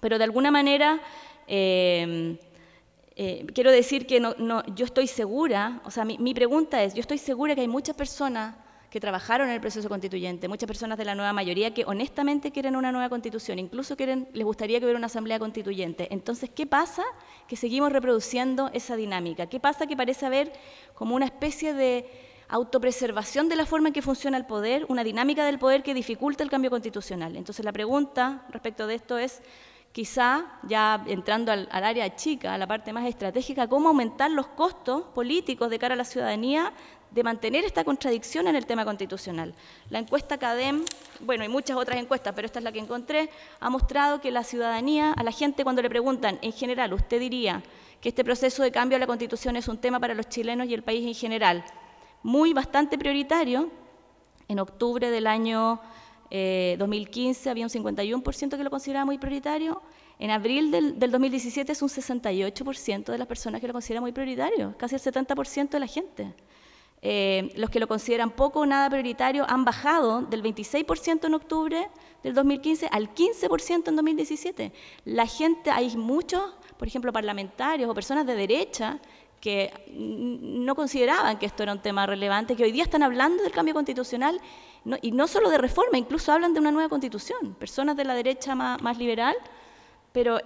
Pero de alguna manera quiero decir que yo estoy segura, o sea, mi pregunta es, yo estoy segura que hay muchas personas que trabajaron en el proceso constituyente, muchas personas de la nueva mayoría que honestamente quieren una nueva constitución, incluso les gustaría que hubiera una asamblea constituyente. Entonces, ¿qué pasa? Que seguimos reproduciendo esa dinámica. ¿Qué pasa? Que parece haber como una especie de autopreservación de la forma en que funciona el poder, una dinámica del poder que dificulta el cambio constitucional. Entonces, la pregunta respecto de esto es, quizá, ya entrando al área chica, a la parte más estratégica, cómo aumentar los costos políticos de cara a la ciudadanía de mantener esta contradicción en el tema constitucional. La encuesta CADEM, bueno, y muchas otras encuestas, pero esta es la que encontré, ha mostrado que la ciudadanía, a la gente cuando le preguntan, en general, ¿usted diría que este proceso de cambio a la Constitución es un tema para los chilenos y el país en general? Bastante prioritario. En octubre del año 2015 había un 51% que lo consideraba muy prioritario. En abril del 2017 es un 68% de las personas que lo consideran muy prioritario, casi el 70% de la gente. Los que lo consideran poco o nada prioritario han bajado del 26% en octubre del 2015 al 15% en 2017. La gente, hay muchos, por ejemplo, parlamentarios o personas de derecha que no consideraban que esto era un tema relevante, que hoy día están hablando del cambio constitucional, y no solo de reforma, incluso hablan de una nueva constitución. Personas de la derecha más liberal, pero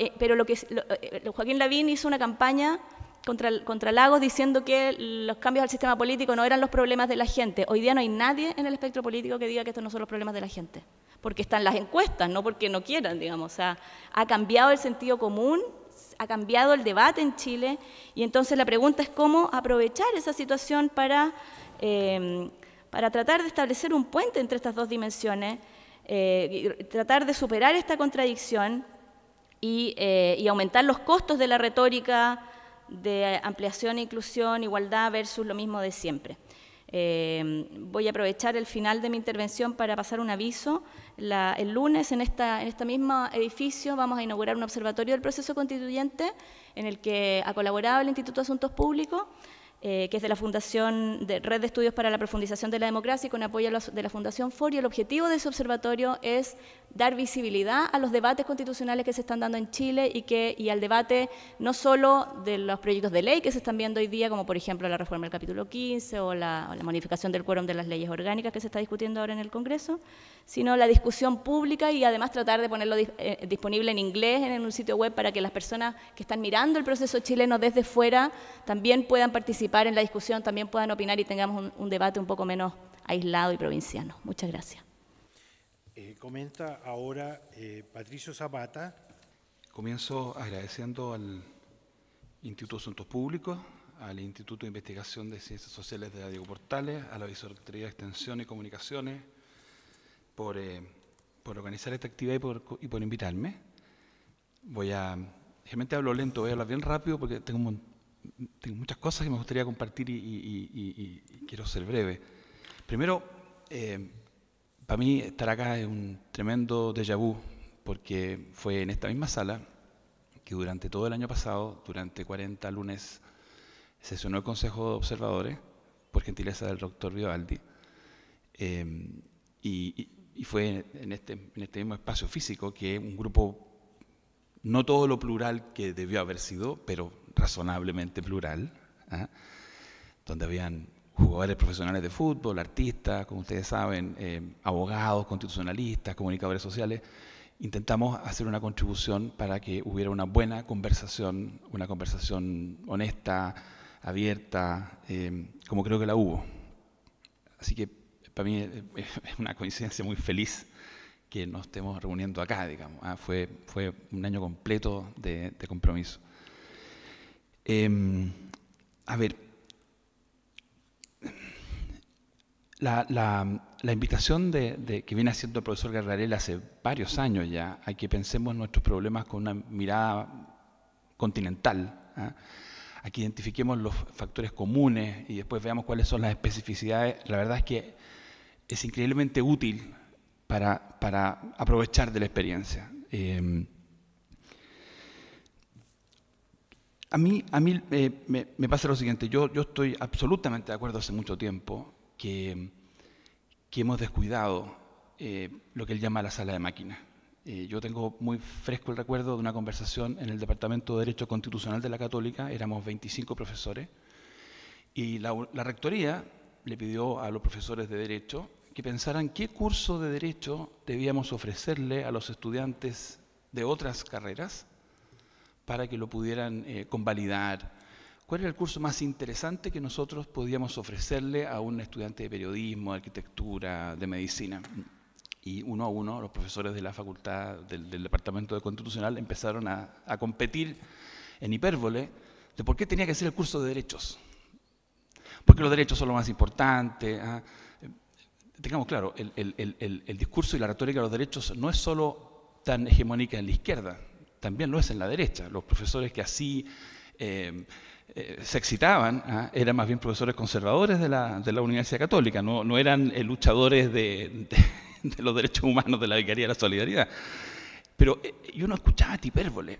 Joaquín Lavín hizo una campaña contra Lagos diciendo que los cambios al sistema político no eran los problemas de la gente. Hoy día no hay nadie en el espectro político que diga que estos no son los problemas de la gente, porque están las encuestas, no porque no quieran, digamos. O sea, ha cambiado el sentido común, ha cambiado el debate en Chile, y entonces la pregunta es cómo aprovechar esa situación para tratar de establecer un puente entre estas dos dimensiones, tratar de superar esta contradicción y aumentar los costos de la retórica de ampliación e inclusión, igualdad versus lo mismo de siempre. Voy a aprovechar el final de mi intervención para pasar un aviso. El lunes en este mismo edificio vamos a inaugurar un observatorio del proceso constituyente en el que ha colaborado el Instituto de Asuntos Públicos. que es de la Fundación de Red de Estudios para la Profundización de la Democracia y con apoyo de la Fundación Ford. Y el objetivo de ese observatorio es dar visibilidad a los debates constitucionales que se están dando en Chile y al debate no solo de los proyectos de ley que se están viendo hoy día, como por ejemplo la reforma del capítulo 15 o la modificación del quórum de las leyes orgánicas que se está discutiendo ahora en el Congreso, sino la discusión pública y además tratar de ponerlo disponible en inglés en un sitio web para que las personas que están mirando el proceso chileno desde fuera también puedan participar en la discusión, también puedan opinar y tengamos un debate un poco menos aislado y provinciano. Muchas gracias. Comenta ahora Patricio Zapata. Comienzo agradeciendo al Instituto de Asuntos Públicos, al Instituto de Investigación de Ciencias Sociales de la Diego Portales, a la Vicerrectoría de Extensión y Comunicaciones por organizar esta actividad y por invitarme. Realmente hablo lento, voy a hablar bien rápido porque tengo muchas cosas que me gustaría compartir y quiero ser breve. Primero, para mí estar acá es un tremendo déjà vu, porque fue en esta misma sala que durante todo el año pasado, durante 40 lunes, sesionó el Consejo de Observadores, por gentileza del doctor Vivaldi, y fue en este mismo espacio físico que un grupo, no todo lo plural que debió haber sido, pero razonablemente plural, donde habían jugadores profesionales de fútbol, artistas, como ustedes saben, abogados, constitucionalistas, comunicadores sociales. Intentamos hacer una contribución para que hubiera una buena conversación, una conversación honesta, abierta, como creo que la hubo. Así que para mí es una coincidencia muy feliz que nos estemos reuniendo acá, digamos. Fue un año completo de compromiso. A ver, la invitación que viene haciendo el profesor Gargarella hace varios años ya, a que pensemos nuestros problemas con una mirada continental, a que identifiquemos los factores comunes y después veamos cuáles son las especificidades. La verdad es que es increíblemente útil para aprovechar de la experiencia. A mí me pasa lo siguiente, yo estoy absolutamente de acuerdo hace mucho tiempo que hemos descuidado lo que él llama la sala de máquinas. Yo tengo muy fresco el recuerdo de una conversación en el Departamento de Derecho Constitucional de la Católica, éramos 25 profesores, y la rectoría le pidió a los profesores de Derecho que pensaran qué curso de Derecho debíamos ofrecerle a los estudiantes de otras carreras para que lo pudieran convalidar. ¿Cuál era el curso más interesante que nosotros podíamos ofrecerle a un estudiante de periodismo, de arquitectura, de medicina? Y uno a uno, los profesores de la facultad del Departamento de Constitucional empezaron a competir en hipérbole de por qué tenía que ser el curso de Derechos. Porque los derechos son lo más importante. Tengamos claro, el discurso y la retórica de los derechos no es solo tan hegemónica en la izquierda, también lo es en la derecha. Los profesores que así se excitaban eran más bien profesores conservadores de la Universidad Católica, no eran luchadores de los derechos humanos de la Vicaría de la Solidaridad. Pero yo no escuchaba esta hipérbole,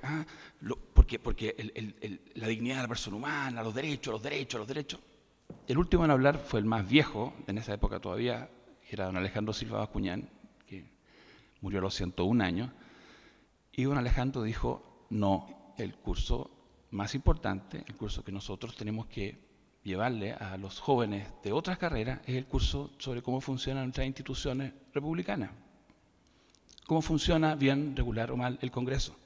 porque la dignidad de la persona humana, los derechos. El último en hablar fue el más viejo, en esa época todavía, que era don Alejandro Silva Bascuñán, que murió a los 101 años, y don Alejandro dijo, no, el curso más importante, el curso que nosotros tenemos que llevarle a los jóvenes de otras carreras, es el curso sobre cómo funcionan nuestras instituciones republicanas. Cómo funciona bien, regular o mal el Congreso.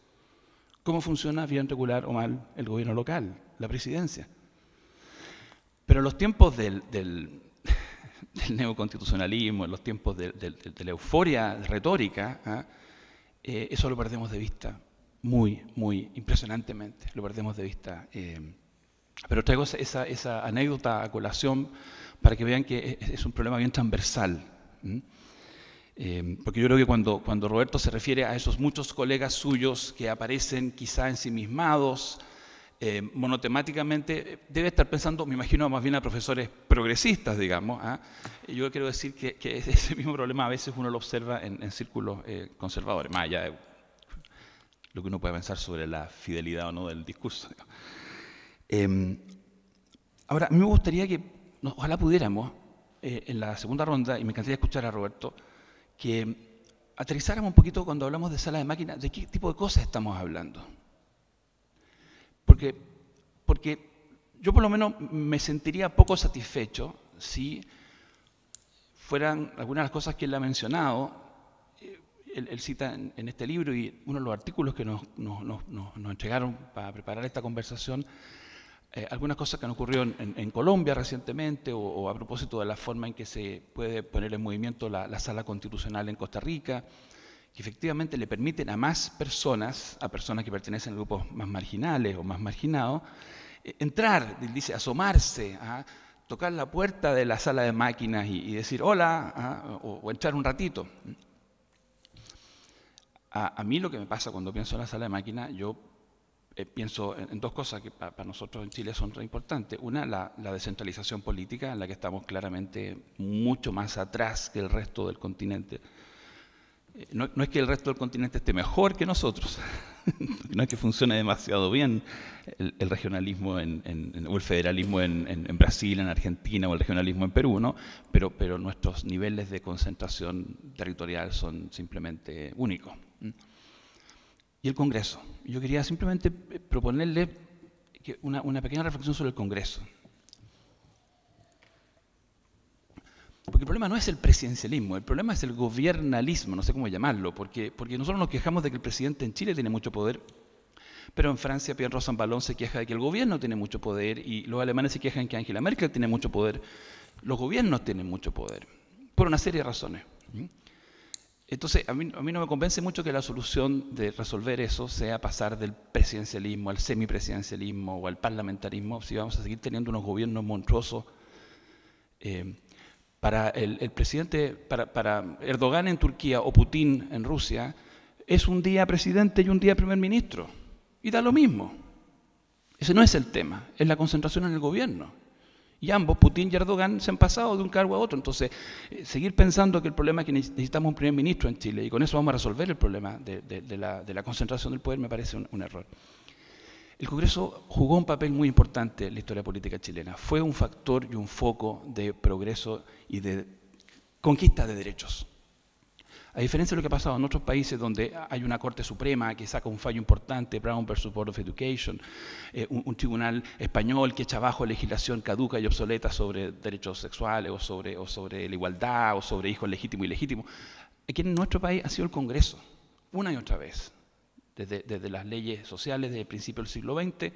Cómo funciona bien, regular o mal el gobierno local, la presidencia. Pero en los tiempos del neoconstitucionalismo, en los tiempos de la euforia retórica, eso lo perdemos de vista muy impresionantemente, lo perdemos de vista. Pero traigo esa anécdota a colación para que vean que es un problema bien transversal. Porque yo creo que cuando Roberto se refiere a esos muchos colegas suyos que aparecen quizá ensimismados, monotemáticamente, debe estar pensando, me imagino, más bien a profesores progresistas, digamos. Yo quiero decir que ese mismo problema a veces uno lo observa en círculos conservadores, más allá de lo que uno puede pensar sobre la fidelidad o no del discurso. Ahora, a mí me gustaría que, ojalá pudiéramos, en la segunda ronda, y me encantaría escuchar a Roberto, que aterrizáramos un poquito cuando hablamos de sala de máquinas, de qué tipo de cosas estamos hablando. Porque yo por lo menos me sentiría poco satisfecho si fueran algunas de las cosas que él ha mencionado. Él cita en este libro y uno de los artículos que nos entregaron para preparar esta conversación, algunas cosas que han ocurrido en Colombia recientemente o a propósito de la forma en que se puede poner en movimiento la sala constitucional en Costa Rica, que efectivamente le permiten a más personas, a personas que pertenecen a grupos más marginales o más marginados, entrar, dice, asomarse, tocar la puerta de la sala de máquinas y decir hola, o entrar un ratito. A mí lo que me pasa cuando pienso en la sala de máquinas, yo pienso en dos cosas que para nosotros en Chile son re importantes. Una, la descentralización política, en la que estamos claramente mucho más atrás que el resto del continente. No es que el resto del continente esté mejor que nosotros, no es que funcione demasiado bien el regionalismo o el federalismo en Brasil, en Argentina, o el regionalismo en Perú, ¿no? Pero nuestros niveles de concentración territorial son simplemente únicos. Y el Congreso. Yo quería simplemente proponerle una pequeña reflexión sobre el Congreso. Porque el problema no es el presidencialismo, el problema es el gobiernalismo, no sé cómo llamarlo, porque nosotros nos quejamos de que el presidente en Chile tiene mucho poder, pero en Francia Pierre Rosanvallon se queja de que el gobierno tiene mucho poder y los alemanes se quejan que Angela Merkel tiene mucho poder. Los gobiernos tienen mucho poder, por una serie de razones. Entonces, a mí no me convence mucho que la solución de resolver eso sea pasar del presidencialismo al semipresidencialismo o al parlamentarismo, si vamos a seguir teniendo unos gobiernos monstruosos. Para el presidente, para Erdogan en Turquía o Putin en Rusia, es un día presidente y un día primer ministro. Y da lo mismo. Ese no es el tema, es la concentración en el gobierno. Y ambos, Putin y Erdogan, se han pasado de un cargo a otro. Entonces, seguir pensando que el problema es que necesitamos un primer ministro en Chile y con eso vamos a resolver el problema de la concentración del poder me parece un error. El Congreso jugó un papel muy importante en la historia política chilena. Fue un factor y un foco de progreso y de conquista de derechos. A diferencia de lo que ha pasado en otros países donde hay una Corte Suprema que saca un fallo importante, Brown versus Board of Education, un tribunal español que echa abajo legislación caduca y obsoleta sobre derechos sexuales o sobre la igualdad o sobre hijos legítimos y ilegítimos. Aquí en nuestro país ha sido el Congreso, una y otra vez. Desde las leyes sociales desde el principio del siglo XX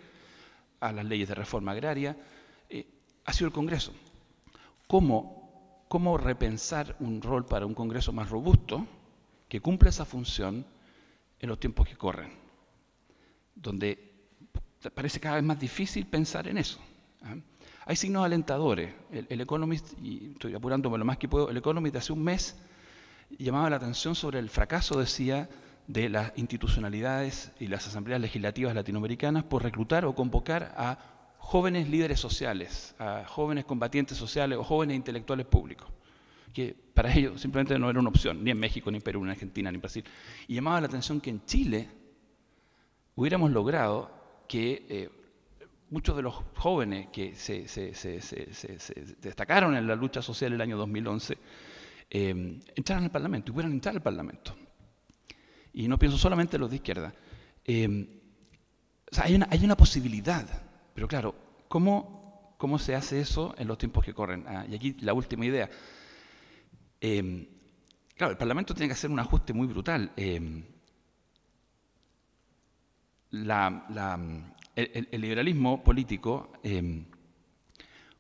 a las leyes de reforma agraria, ha sido el Congreso. ¿Cómo repensar un rol para un Congreso más robusto que cumpla esa función en los tiempos que corren? Donde parece cada vez más difícil pensar en eso. Hay signos alentadores. El Economist, y estoy apurándome lo más que puedo, el Economist de hace un mes llamaba la atención sobre el fracaso, decía, de las institucionalidades y las asambleas legislativas latinoamericanas por reclutar o convocar a jóvenes líderes sociales, a jóvenes combatientes sociales o jóvenes intelectuales públicos, que para ellos simplemente no era una opción, ni en México, ni en Perú, ni en Argentina, ni en Brasil. Y llamaba la atención que en Chile hubiéramos logrado que muchos de los jóvenes que se destacaron en la lucha social el año 2011 entraran al Parlamento y pudieran entrar al Parlamento. Y no pienso solamente en los de izquierda. O sea, hay una posibilidad, pero claro, ¿cómo se hace eso en los tiempos que corren? Y aquí la última idea. Claro, el Parlamento tiene que hacer un ajuste muy brutal. El liberalismo político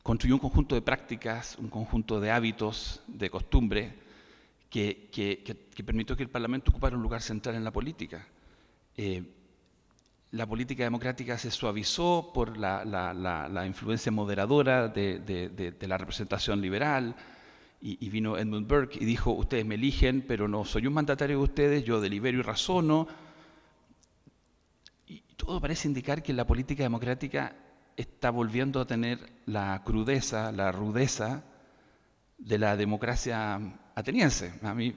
construyó un conjunto de prácticas, un conjunto de hábitos, de costumbres, que permitió que el Parlamento ocupara un lugar central en la política. La política democrática se suavizó por la influencia moderadora de la representación liberal, y vino Edmund Burke y dijo, ustedes me eligen, pero no soy un mandatario de ustedes, yo delibero y razono. Y todo parece indicar que la política democrática está volviendo a tener la crudeza, la rudeza de la democracia ateniense. A mí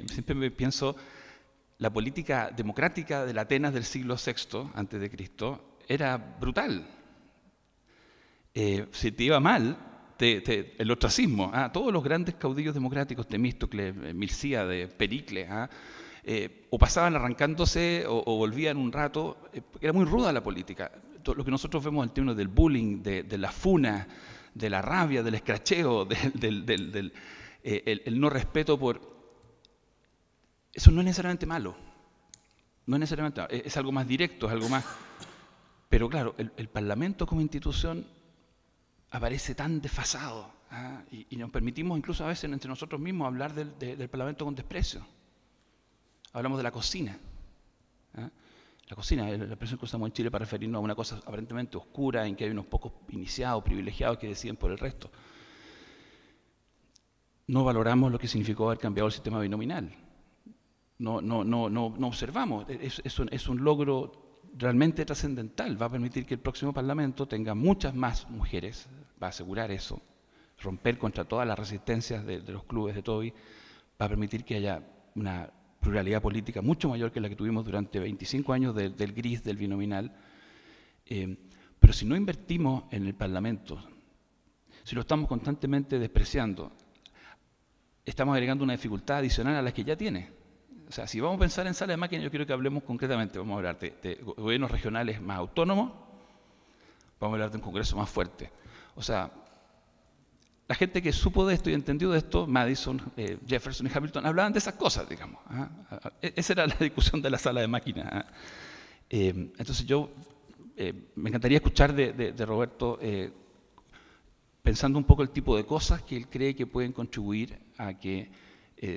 siempre me pienso, la política democrática de la Atenas del siglo VI a.C. era brutal. si te iba mal, el ostracismo, todos los grandes caudillos democráticos, Temístocles, Milcíades, Pericles, o pasaban arrancándose o volvían un rato. Era muy ruda la política. Todo lo que nosotros vemos en términos del bullying, de la funa, de la rabia, del escracheo, el no respeto por... Eso no es necesariamente malo. No es necesariamente malo. Es algo más directo, es algo más... Pero claro, el Parlamento como institución aparece tan desfasado, y nos permitimos incluso a veces entre nosotros mismos hablar del Parlamento con desprecio. Hablamos de la cocina. La cocina, la expresión que usamos en Chile para referirnos a una cosa aparentemente oscura en que hay unos pocos iniciados, privilegiados que deciden por el resto. No valoramos lo que significó haber cambiado el sistema binominal. No observamos. Es un logro realmente trascendental. Va a permitir que el próximo Parlamento tenga muchas más mujeres, va a asegurar eso, romper contra todas las resistencias de los clubes de Toby, va a permitir que haya una pluralidad política mucho mayor que la que tuvimos durante 25 años del gris, del binominal. Pero si no invertimos en el Parlamento, si lo estamos constantemente despreciando, estamos agregando una dificultad adicional a la que ya tiene. O sea, si vamos a pensar en sala de máquinas, yo quiero que hablemos concretamente, vamos a hablar de gobiernos regionales más autónomos, vamos a hablar de un Congreso más fuerte. O sea, la gente que supo de esto y entendió de esto, Madison, Jefferson y Hamilton, hablaban de esas cosas, digamos. Esa era la discusión de la sala de máquinas. Entonces yo me encantaría escuchar de Roberto, pensando un poco el tipo de cosas que él cree que pueden contribuir a que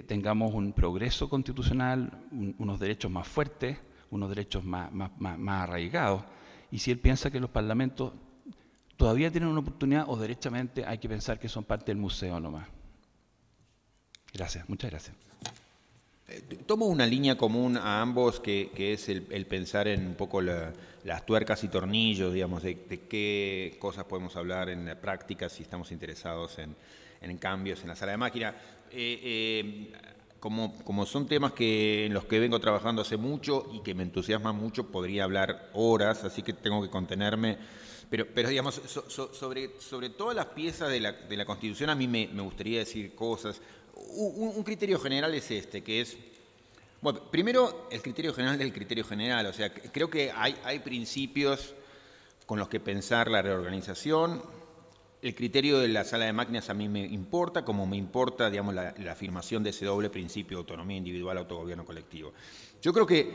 tengamos un progreso constitucional, unos derechos más fuertes, unos derechos más arraigados. Y si él piensa que los parlamentos todavía tienen una oportunidad o derechamente hay que pensar que son parte del museo nomás. Gracias, muchas gracias. Tomo una línea común a ambos que es el pensar en un poco las tuercas y tornillos, digamos, de qué cosas podemos hablar en la práctica si estamos interesados en cambios en la sala de máquina. Como son temas en los que vengo trabajando hace mucho y que me entusiasman mucho, podría hablar horas, así que tengo que contenerme. Pero digamos, sobre todas las piezas de la Constitución a mí me gustaría decir cosas. Un criterio general es que es... Bueno, primero, el criterio general del criterio general. O sea, creo que hay principios con los que pensar la reorganización. El criterio de la sala de máquinas a mí me importa, como me importa, digamos, la afirmación de ese doble principio de autonomía individual, autogobierno colectivo. Yo creo que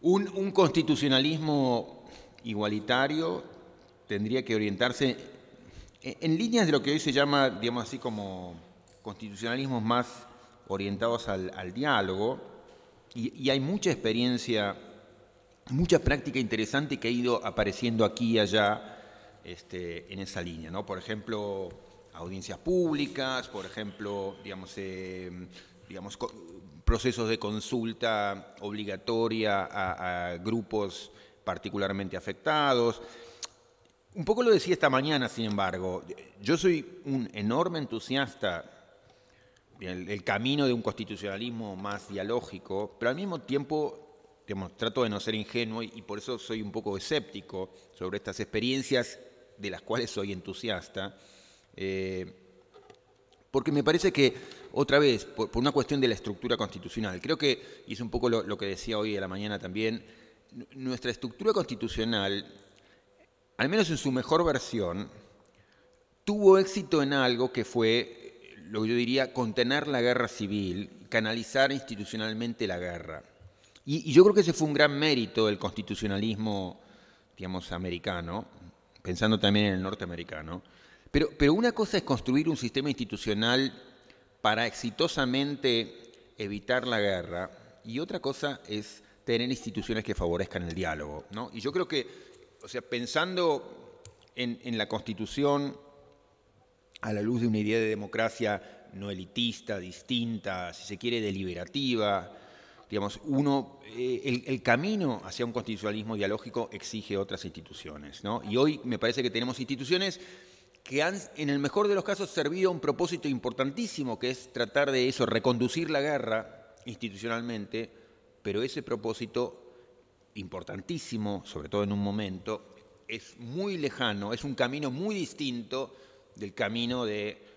un constitucionalismo igualitario tendría que orientarse en líneas de lo que hoy se llama, digamos así, como constitucionalismos más orientados al diálogo, y hay mucha experiencia, mucha práctica interesante que ha ido apareciendo aquí y allá en esa línea, ¿no? Por ejemplo, audiencias públicas, por ejemplo, digamos, procesos de consulta obligatoria a grupos particularmente afectados. Un poco lo decía esta mañana, sin embargo, yo soy un enorme entusiasta del camino de un constitucionalismo más dialógico, pero al mismo tiempo, digamos, trato de no ser ingenuo y por eso soy un poco escéptico sobre estas experiencias de las cuales soy entusiasta, porque me parece que, otra vez, por una cuestión de la estructura constitucional, creo que, y es un poco lo que decía hoy a la mañana también, nuestra estructura constitucional, al menos en su mejor versión, tuvo éxito en algo que fue, lo que yo diría, contener la guerra civil, canalizar institucionalmente la guerra. Y yo creo que ese fue un gran mérito del constitucionalismo, digamos, americano, pensando también en el norteamericano. Pero una cosa es construir un sistema institucional para exitosamente evitar la guerra y otra cosa es tener instituciones que favorezcan el diálogo, ¿no? Y yo creo que, o sea, pensando en la Constitución a la luz de una idea de democracia no elitista, distinta, si se quiere, deliberativa, digamos, el camino hacia un constitucionalismo dialógico exige otras instituciones, ¿no? Y hoy me parece que tenemos instituciones que han, en el mejor de los casos, servido a un propósito importantísimo, que es tratar de eso, reconducir la guerra institucionalmente, pero ese propósito importantísimo, sobre todo en un momento, es muy lejano, es un camino muy distinto del camino de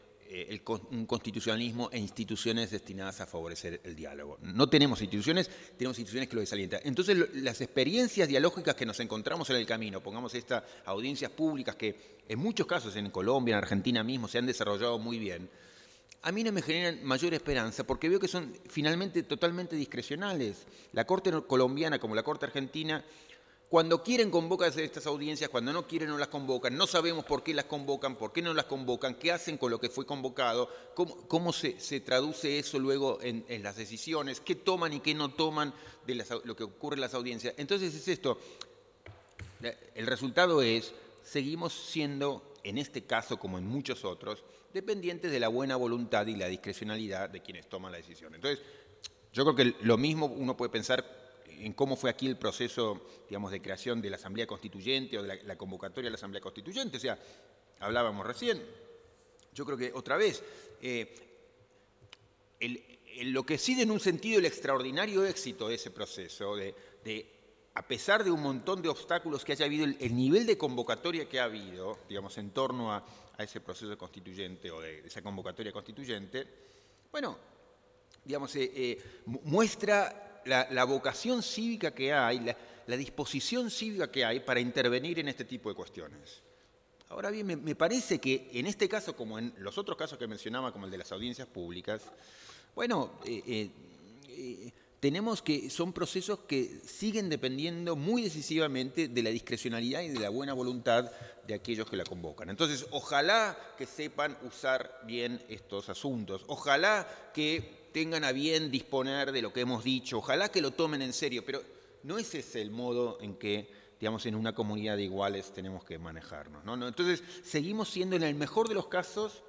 un constitucionalismo e instituciones destinadas a favorecer el diálogo. No tenemos instituciones que lo desalientan. Entonces, las experiencias dialógicas que nos encontramos en el camino, pongamos estas audiencias públicas que en muchos casos en Colombia, en Argentina mismo, se han desarrollado muy bien, a mí no me generan mayor esperanza porque veo que son finalmente totalmente discrecionales. La Corte colombiana como la Corte argentina, cuando quieren convocan estas audiencias, cuando no quieren no las convocan, no sabemos por qué las convocan, por qué no las convocan, qué hacen con lo que fue convocado, cómo se traduce eso luego en las decisiones, qué toman y qué no toman de lo que ocurre en las audiencias. Entonces es esto, el resultado es, seguimos siendo, en este caso como en muchos otros, dependientes de la buena voluntad y la discrecionalidad de quienes toman la decisión. Entonces, yo creo que lo mismo uno puede pensar en cómo fue aquí el proceso, digamos, de creación de la Asamblea Constituyente o de la convocatoria de la Asamblea Constituyente. O sea, hablábamos recién, yo creo que otra vez, lo que sí en un sentido el extraordinario éxito de ese proceso, a pesar de un montón de obstáculos que haya habido, el nivel de convocatoria que ha habido, digamos, en torno a ese proceso constituyente o de esa convocatoria constituyente, bueno, digamos, muestra la vocación cívica que hay, la disposición cívica que hay para intervenir en este tipo de cuestiones. Ahora bien, me parece que en este caso, como en los otros casos que mencionaba, como el de las audiencias públicas, bueno, tenemos que son procesos que siguen dependiendo muy decisivamente de la discrecionalidad y de la buena voluntad de aquellos que la convocan. Entonces, ojalá que sepan usar bien estos asuntos, ojalá que tengan a bien disponer de lo que hemos dicho, ojalá que lo tomen en serio, pero no es ese el modo en que, digamos, en una comunidad de iguales tenemos que manejarnos, ¿no? Entonces, seguimos siendo, en el mejor de los casos,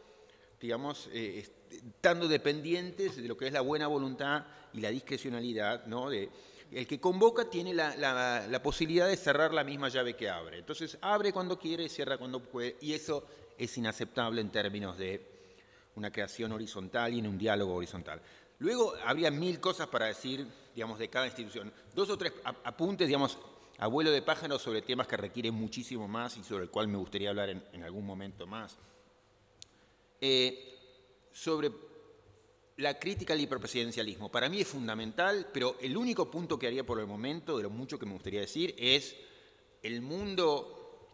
digamos, estando dependientes de lo que es la buena voluntad y la discrecionalidad, ¿no? El que convoca tiene la posibilidad de cerrar la misma llave que abre. Entonces, abre cuando quiere, cierra cuando puede, y eso es inaceptable en términos de una creación horizontal y en un diálogo horizontal. Luego, habría mil cosas para decir, digamos, de cada institución. 2 o 3 apuntes, digamos, a vuelo de pájaro sobre temas que requieren muchísimo más y sobre el cual me gustaría hablar en algún momento más. Sobre la crítica al hiperpresidencialismo. Para mí es fundamental, pero el único punto que haría por el momento, de lo mucho que me gustaría decir, es el mundo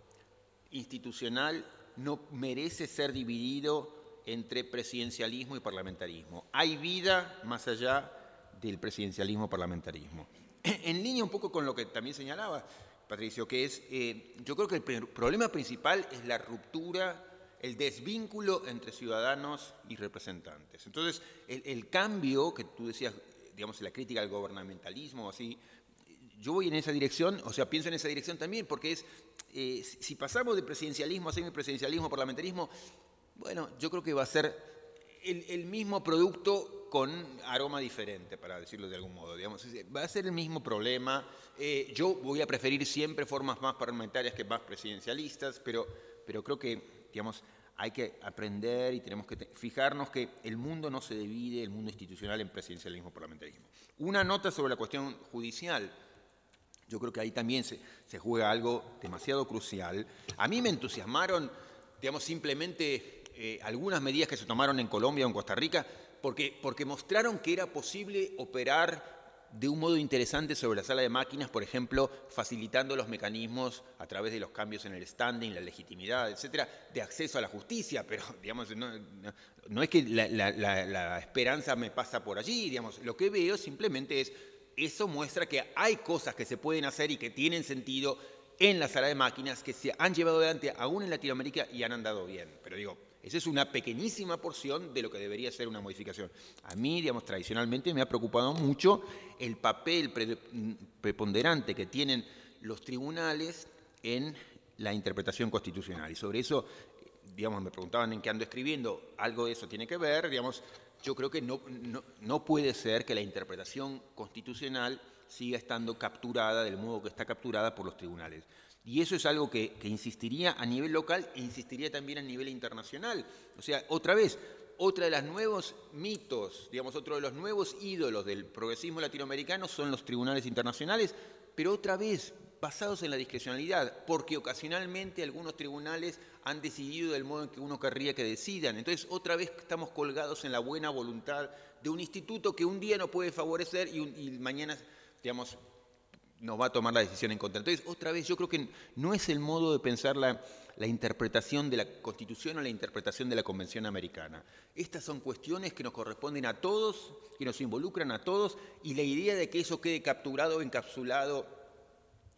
institucional no merece ser dividido entre presidencialismo y parlamentarismo. Hay vida más allá del presidencialismo-parlamentarismo. En línea un poco con lo que también señalaba Patricio, que es, yo creo que el problema principal es la ruptura, el desvínculo entre ciudadanos y representantes. Entonces, el cambio que tú decías, digamos, la crítica al gubernamentalismo, así, yo voy en esa dirección, o sea, pienso en esa dirección también, porque es, si pasamos de presidencialismo a semipresidencialismo, parlamentarismo, bueno, yo creo que va a ser el mismo producto con aroma diferente, para decirlo de algún modo. Digamos. Va a ser el mismo problema. Yo voy a preferir siempre formas más parlamentarias que más presidencialistas, pero creo que, digamos, hay que aprender y tenemos que fijarnos que el mundo no se divide, el mundo institucional, en presidencialismo y parlamentarismo. Una nota sobre la cuestión judicial. Yo creo que ahí también se juega algo demasiado crucial. A mí me entusiasmaron, digamos, simplemente algunas medidas que se tomaron en Colombia o en Costa Rica, porque mostraron que era posible operar de un modo interesante sobre la sala de máquinas, por ejemplo, facilitando los mecanismos a través de los cambios en el standing, la legitimidad, etcétera, de acceso a la justicia, pero, digamos, no es que la esperanza me pasa por allí, digamos, lo que veo simplemente es, eso muestra que hay cosas que se pueden hacer y que tienen sentido en la sala de máquinas, que se han llevado adelante aún en Latinoamérica y han andado bien, pero digo, esa es una pequeñísima porción de lo que debería ser una modificación. A mí, digamos, tradicionalmente me ha preocupado mucho el papel preponderante que tienen los tribunales en la interpretación constitucional. Y sobre eso, digamos, me preguntaban en qué ando escribiendo, algo de eso tiene que ver, digamos, yo creo que no puede ser que la interpretación constitucional siga estando capturada del modo que está capturada por los tribunales. Y eso es algo que insistiría a nivel local e insistiría también a nivel internacional. O sea, otra vez, otra de los nuevos mitos, digamos, otro de los nuevos ídolos del progresismo latinoamericano son los tribunales internacionales, pero otra vez, basados en la discrecionalidad, porque ocasionalmente algunos tribunales han decidido del modo en que uno querría que decidan. Entonces, otra vez estamos colgados en la buena voluntad de un instituto que un día nos puede favorecer y mañana, digamos, nos va a tomar la decisión en contra. Entonces, otra vez, yo creo que no es el modo de pensar la interpretación de la Constitución o la interpretación de la Convención Americana. Estas son cuestiones que nos corresponden a todos, que nos involucran a todos, y la idea de que eso quede capturado o encapsulado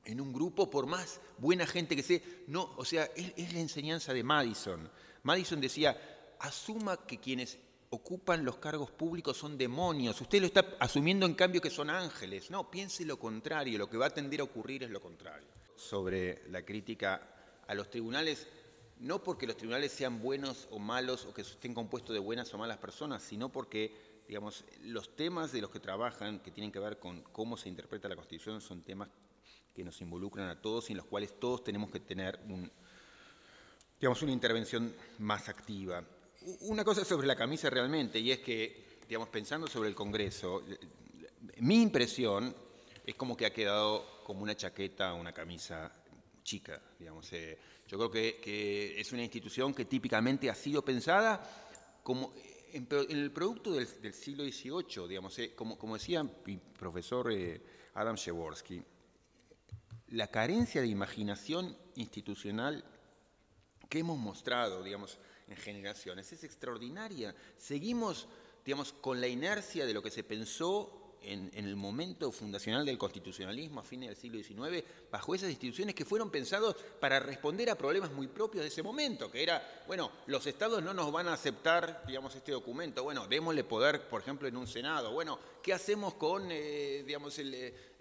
en un grupo, por más buena gente que sea, no, o sea, es la enseñanza de Madison. Madison decía, asuma que quienes ocupan los cargos públicos son demonios. Usted lo está asumiendo en cambio que son ángeles. No, piense lo contrario, lo que va a tender a ocurrir es lo contrario. Sobre la crítica a los tribunales, no porque los tribunales sean buenos o malos o que estén compuestos de buenas o malas personas, sino porque, digamos, los temas de los que trabajan, que tienen que ver con cómo se interpreta la Constitución, son temas que nos involucran a todos y en los cuales todos tenemos que tener una intervención más activa. Una cosa sobre la camisa realmente, y es que, digamos, pensando sobre el Congreso, mi impresión es como que ha quedado como una chaqueta, una camisa chica, digamos. Yo creo que es una institución que típicamente ha sido pensada como en el producto del siglo XVIII, digamos. Como decía mi profesor Adam Przeworski, la carencia de imaginación institucional que hemos mostrado, digamos, en generaciones es extraordinaria. Seguimos, digamos, con la inercia de lo que se pensó en el momento fundacional del constitucionalismo a fines del siglo XIX, bajo esas instituciones que fueron pensados para responder a problemas muy propios de ese momento, que era, bueno, los estados no nos van a aceptar, digamos, este documento, bueno, démosle poder, por ejemplo, en un Senado, bueno, ¿qué hacemos con, digamos,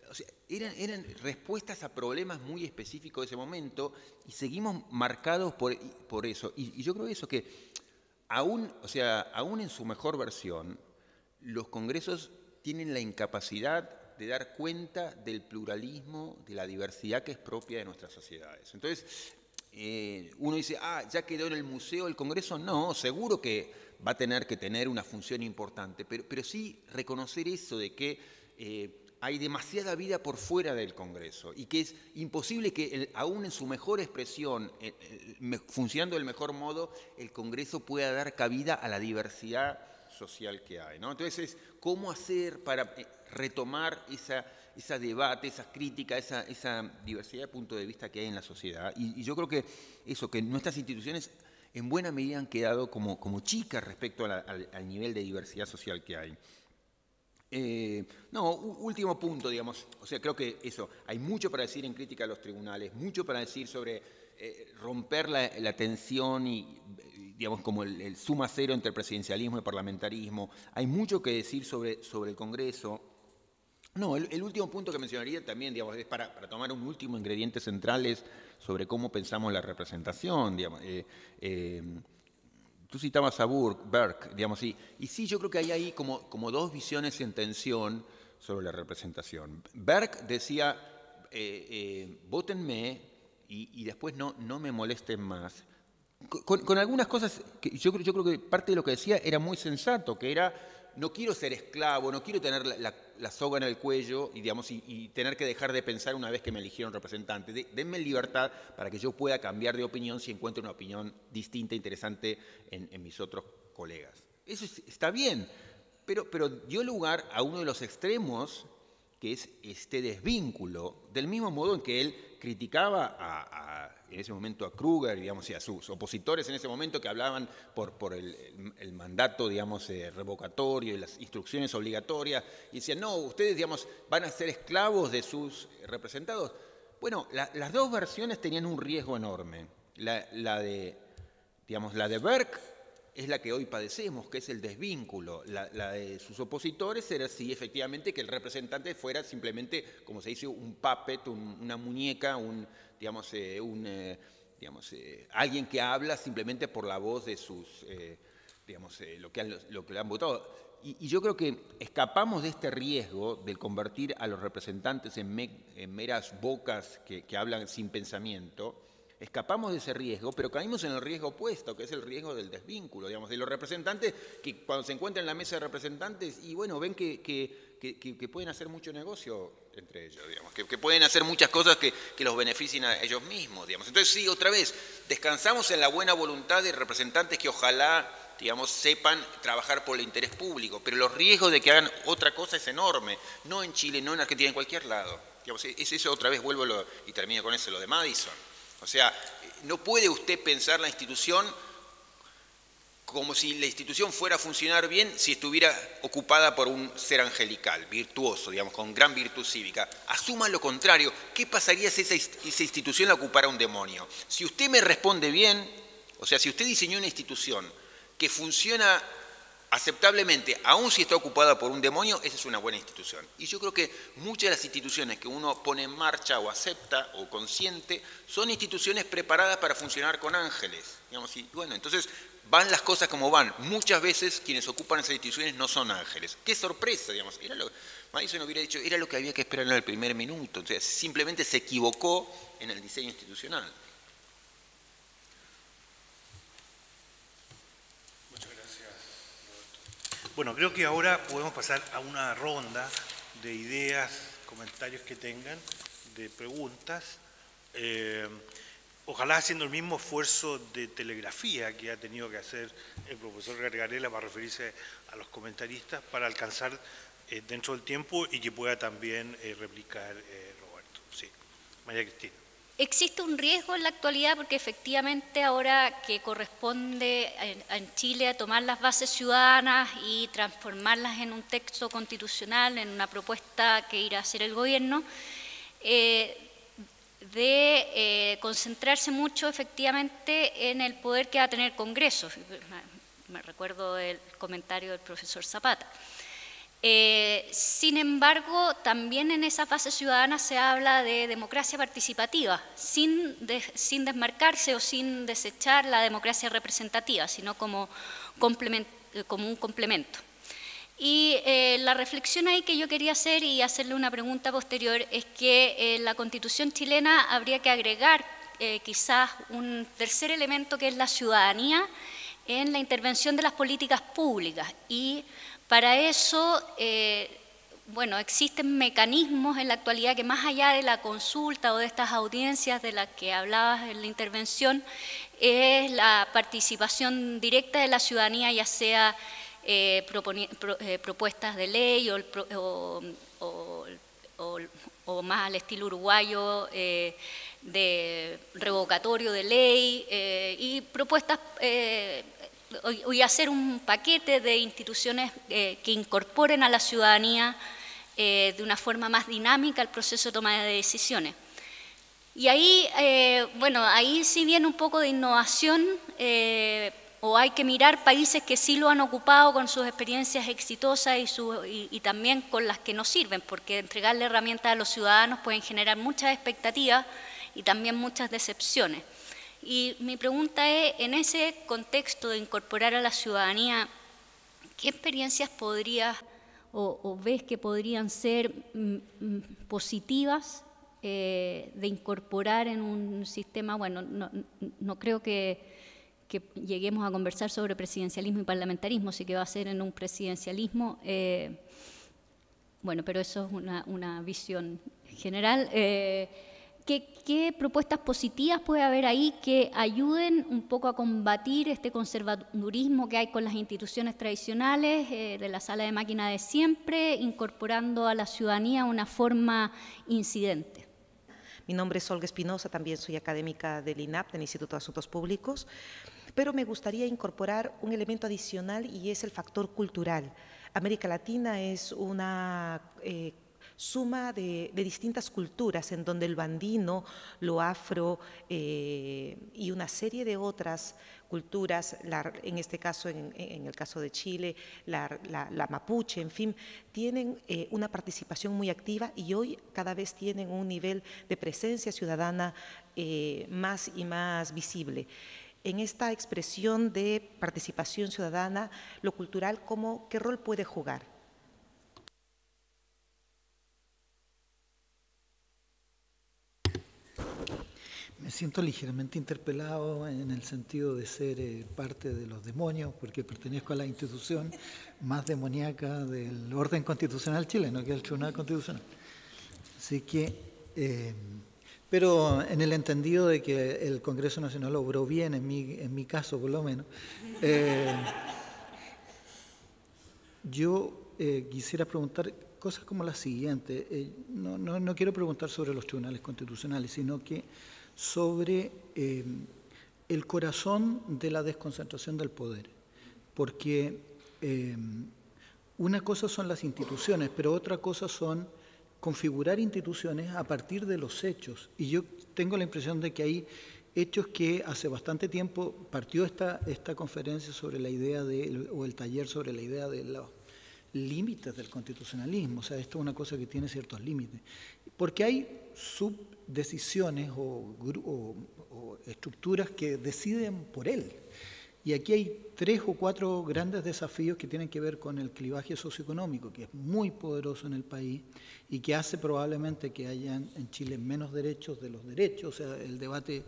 o sea, eran respuestas a problemas muy específicos de ese momento y seguimos marcados por eso. Y yo creo eso, que aún en su mejor versión, los congresos tienen la incapacidad de dar cuenta del pluralismo, de la diversidad que es propia de nuestras sociedades. Entonces, uno dice, ya quedó en el museo el Congreso. No, seguro que va a tener que tener una función importante, pero sí reconocer eso de que hay demasiada vida por fuera del Congreso y que es imposible que aún en su mejor expresión, funcionando del mejor modo, el Congreso pueda dar cabida a la diversidad social que hay, ¿no? Entonces, ¿cómo hacer para retomar ese debate, esa crítica, esa diversidad de puntos de vista que hay en la sociedad? Y yo creo que eso, que nuestras instituciones en buena medida han quedado como chicas respecto al nivel de diversidad social que hay. Último punto, digamos, o sea, creo que eso, hay mucho para decir en crítica a los tribunales, mucho para decir sobre romper la tensión y, digamos, como el suma cero entre presidencialismo y parlamentarismo, hay mucho que decir sobre el Congreso. No, el último punto que mencionaría también, digamos, es para tomar un último ingrediente central es sobre cómo pensamos la representación, digamos. Tú citabas a Burke, digamos, y sí, yo creo que hay ahí como dos visiones en tensión sobre la representación. Burke decía, vótenme y después no me molesten más. Con algunas cosas que yo creo que parte de lo que decía era muy sensato, que era, no quiero ser esclavo, no quiero tener la soga en el cuello y tener que dejar de pensar una vez que me eligieron representante. Denme libertad para que yo pueda cambiar de opinión si encuentro una opinión distinta, interesante en mis otros colegas. Eso está bien, pero dio lugar a uno de los extremos, que es este desvínculo, del mismo modo en que él criticaba en ese momento a Kruger, digamos, y a sus opositores en ese momento que hablaban por el mandato, digamos, revocatorio y las instrucciones obligatorias, y decían, no, ustedes, digamos, van a ser esclavos de sus representados. Bueno, las dos versiones tenían un riesgo enorme. La de Burke es la que hoy padecemos, que es el desvínculo. La de sus opositores era, sí, efectivamente, que el representante fuera simplemente, como se dice, un puppet, una muñeca, alguien que habla simplemente por la voz de sus, lo que le han votado. Y yo creo que escapamos de este riesgo de convertir a los representantes en meras bocas que hablan sin pensamiento. Escapamos de ese riesgo, pero caímos en el riesgo opuesto, que es el riesgo del desvínculo, digamos, de los representantes que cuando se encuentran en la mesa de representantes y bueno, ven que que pueden hacer mucho negocio entre ellos, digamos, que pueden hacer muchas cosas que los beneficien a ellos mismos, digamos. Entonces, sí, otra vez, descansamos en la buena voluntad de representantes que ojalá, digamos, sepan trabajar por el interés público, pero los riesgos de que hagan otra cosa es enorme, no en Chile, no en Argentina, en cualquier lado. Digamos, es eso, otra vez vuelvo y termino con eso, lo de Madison. O sea, no puede usted pensar la institución como si la institución fuera a funcionar bien si estuviera ocupada por un ser angelical, virtuoso, digamos, con gran virtud cívica. Asuma lo contrario. ¿Qué pasaría si esa institución la ocupara un demonio? Si usted me responde bien, o sea, si usted diseñó una institución que funciona aceptablemente, aun si está ocupada por un demonio, esa es una buena institución. Y yo creo que muchas de las instituciones que uno pone en marcha o acepta o consiente son instituciones preparadas para funcionar con ángeles. Digamos, y bueno, entonces van las cosas como van. Muchas veces quienes ocupan esas instituciones no son ángeles. ¡Qué sorpresa! Digamos, Madison hubiera dicho, era lo que había que esperar en el primer minuto. Entonces, simplemente se equivocó en el diseño institucional. Bueno, creo que ahora podemos pasar a una ronda de ideas, comentarios que tengan, de preguntas. Ojalá haciendo el mismo esfuerzo de telegrafía que ha tenido que hacer el profesor Gargarella para referirse a los comentaristas, para alcanzar dentro del tiempo y que pueda también replicar Roberto. Sí, María Cristina. Existe un riesgo en la actualidad porque efectivamente ahora que corresponde en Chile a tomar las bases ciudadanas y transformarlas en un texto constitucional, en una propuesta que irá a hacer el gobierno, de concentrarse mucho efectivamente en el poder que va a tener el Congreso. Me recuerdo el comentario del profesor Zapata. Sin embargo, también en esa fase ciudadana se habla de democracia participativa, sin desmarcarse o sin desechar la democracia representativa, sino como un complemento. Y la reflexión ahí que yo quería hacer y hacerle una pregunta posterior es que la Constitución chilena habría que agregar quizás un tercer elemento que es la ciudadanía en la intervención de las políticas públicas. Y para eso, bueno, existen mecanismos en la actualidad que más allá de la consulta o de estas audiencias de las que hablabas en la intervención, es la participación directa de la ciudadanía, ya sea propuestas de ley o más al estilo uruguayo de revocatorio de ley y propuestas y hacer un paquete de instituciones que incorporen a la ciudadanía de una forma más dinámica al proceso de toma de decisiones. Y ahí, bueno, ahí sí viene un poco de innovación, o hay que mirar países que sí lo han ocupado con sus experiencias exitosas y también con las que no sirven, porque entregarle herramientas a los ciudadanos pueden generar muchas expectativas y también muchas decepciones. Y mi pregunta es, en ese contexto de incorporar a la ciudadanía, ¿qué experiencias podrías o ves que podrían ser positivas de incorporar en un sistema? Bueno, no creo que lleguemos a conversar sobre presidencialismo y parlamentarismo, sí que va a ser en un presidencialismo, bueno, pero eso es una visión general. ¿Qué propuestas positivas puede haber ahí que ayuden un poco a combatir este conservadurismo que hay con las instituciones tradicionales de la sala de máquina de siempre, incorporando a la ciudadanía una forma incidente? Mi nombre es Olga Espinosa, también soy académica del INAP, del Instituto de Asuntos Públicos, pero me gustaría incorporar un elemento adicional y es el factor cultural. América Latina es una suma de distintas culturas en donde lo andino, lo afro y una serie de otras culturas, en este caso, en el caso de Chile, la mapuche, en fin, tienen una participación muy activa y hoy cada vez tienen un nivel de presencia ciudadana más y más visible. En esta expresión de participación ciudadana, lo cultural, ¿qué rol puede jugar? Me siento ligeramente interpelado en el sentido de ser parte de los demonios, porque pertenezco a la institución más demoníaca del orden constitucional chileno, que es el Tribunal Constitucional. Así que, pero en el entendido de que el Congreso Nacional obró bien, en mi caso por lo menos, yo quisiera preguntar cosas como la siguiente. No quiero preguntar sobre los tribunales constitucionales, sino que sobre el corazón de la desconcentración del poder, porque una cosa son las instituciones, pero otra cosa son configurar instituciones a partir de los hechos, y yo tengo la impresión de que hay hechos que hace bastante tiempo partió esta conferencia sobre la idea o el taller sobre la idea de los límites del constitucionalismo. O sea, esto es una cosa que tiene ciertos límites, porque hay subdecisiones o estructuras que deciden por él. Y aquí hay 3 o 4 grandes desafíos que tienen que ver con el clivaje socioeconómico, que es muy poderoso en el país y que hace probablemente que hayan en Chile menos derechos de los derechos. O sea, el debate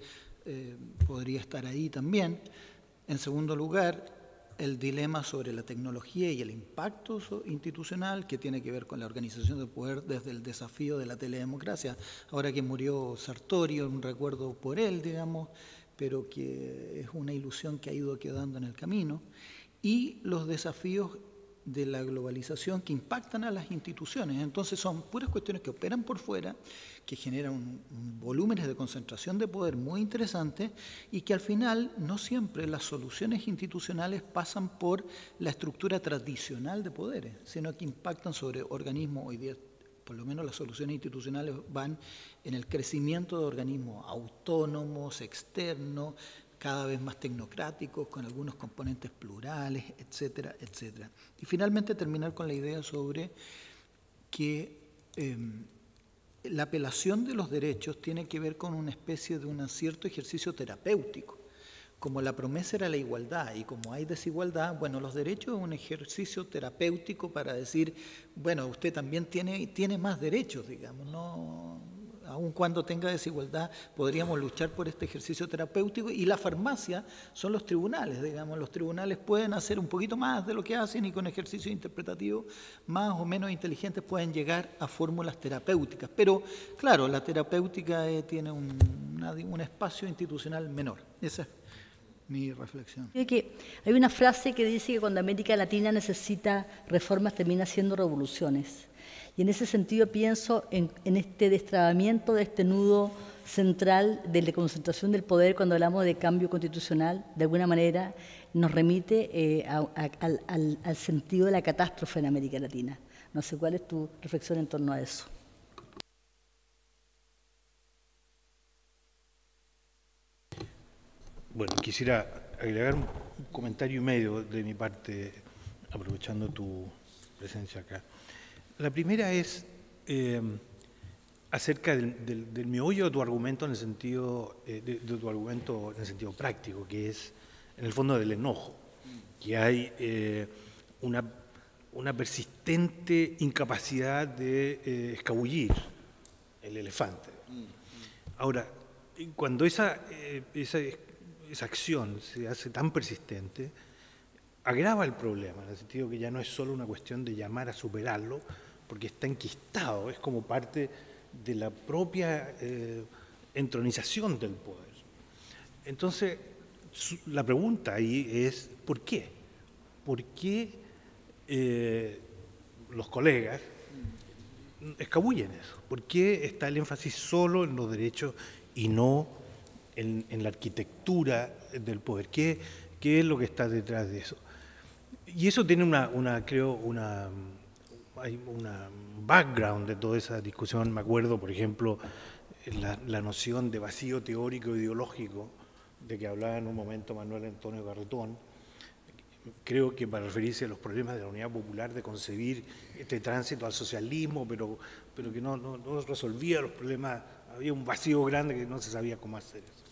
podría estar ahí también. En segundo lugar, el dilema sobre la tecnología y el impacto institucional, que tiene que ver con la organización del poder desde el desafío de la teledemocracia. Ahora que murió Sartori, un recuerdo por él, digamos, pero que es una ilusión que ha ido quedando en el camino. Y los desafíos de la globalización que impactan a las instituciones. Entonces son puras cuestiones que operan por fuera, que generan volúmenes de concentración de poder muy interesantes y que al final no siempre las soluciones institucionales pasan por la estructura tradicional de poderes, sino que impactan sobre organismos. Hoy día, por lo menos las soluciones institucionales van en el crecimiento de organismos autónomos, externos, cada vez más tecnocráticos, con algunos componentes plurales, etcétera, etcétera. Y finalmente terminar con la idea sobre que la apelación de los derechos tiene que ver con una especie de un cierto ejercicio terapéutico. Como la promesa era la igualdad y como hay desigualdad, bueno, los derechos es un ejercicio terapéutico para decir, bueno, usted también tiene más derechos, digamos, no... Aun cuando tenga desigualdad, podríamos luchar por este ejercicio terapéutico, y la farmacia son los tribunales, digamos. Los tribunales pueden hacer un poquito más de lo que hacen y con ejercicios interpretativos más o menos inteligentes pueden llegar a fórmulas terapéuticas. Pero, claro, la terapéutica tiene un espacio institucional menor. Esa es mi reflexión. Hay una frase que dice que cuando América Latina necesita reformas termina haciendo revoluciones. Y en ese sentido pienso en este destrabamiento de este nudo central de la concentración del poder cuando hablamos de cambio constitucional. De alguna manera nos remite al sentido de la catástrofe en América Latina. No sé cuál es tu reflexión en torno a eso. Bueno, quisiera agregar un comentario y medio de mi parte, aprovechando tu presencia acá. La primera es acerca del meollo de tu argumento en el sentido práctico, que es en el fondo del enojo, que hay una persistente incapacidad de escabullir el elefante. Ahora, cuando esa acción se hace tan persistente, agrava el problema, en el sentido que ya no es solo una cuestión de llamar a superarlo, porque está enquistado, es como parte de la propia entronización del poder. Entonces, la pregunta ahí es, ¿por qué? ¿Por qué los colegas escabullen eso? ¿Por qué está el énfasis solo en los derechos y no en la arquitectura del poder? ¿Qué es lo que está detrás de eso? Y eso tiene hay una background de toda esa discusión. Me acuerdo, por ejemplo, la noción de vacío teórico e ideológico de que hablaba en un momento Manuel Antonio Garretón. Creo que para referirse a los problemas de la unidad popular, de concebir este tránsito al socialismo, pero que no resolvía los problemas, había un vacío grande que no se sabía cómo hacer eso.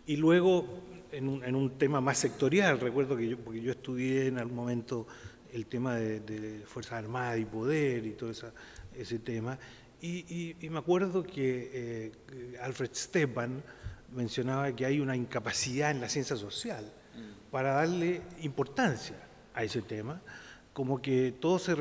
Y luego, en un tema más sectorial, recuerdo que porque yo estudié en algún momento el tema de Fuerzas Armadas y Poder y todo ese tema, y me acuerdo que Alfred Stepan mencionaba que hay una incapacidad en la ciencia social para darle importancia a ese tema, como que todo se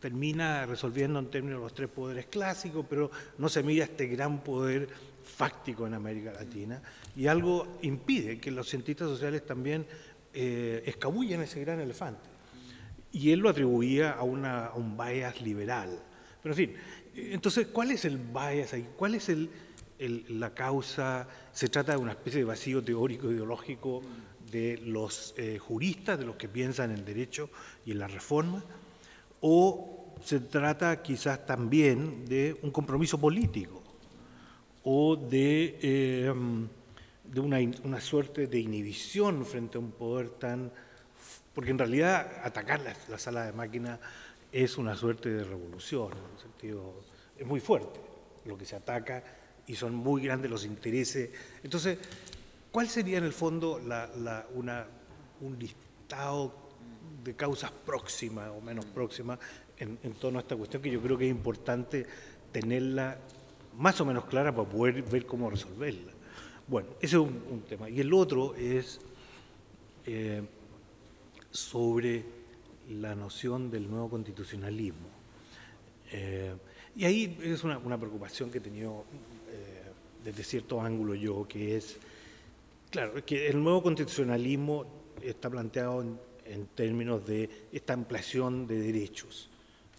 termina resolviendo en términos de los tres poderes clásicos, pero no se mira este gran poder fáctico en América Latina, y algo impide que los cientistas sociales también escabullen ese gran elefante. Y él lo atribuía a un bias liberal. Pero en fin, entonces, ¿cuál es el bias ahí? ¿Cuál es la causa? ¿Se trata de una especie de vacío teórico ideológico de los juristas, de los que piensan en el derecho y en la reforma? ¿O se trata quizás también de un compromiso político o de una suerte de inhibición frente a un poder tan... Porque en realidad atacar la sala de máquinas es una suerte de revolución, en el sentido, es muy fuerte lo que se ataca y son muy grandes los intereses. Entonces, ¿cuál sería en el fondo un listado de causas próximas o menos próximas en torno a esta cuestión, que yo creo que es importante tenerla más o menos clara para poder ver cómo resolverla? Bueno, ese es un tema. Y el otro es sobre la noción del nuevo constitucionalismo. Y ahí es una preocupación que he tenido desde cierto ángulo yo, que es, claro, que el nuevo constitucionalismo está planteado en términos de esta ampliación de derechos,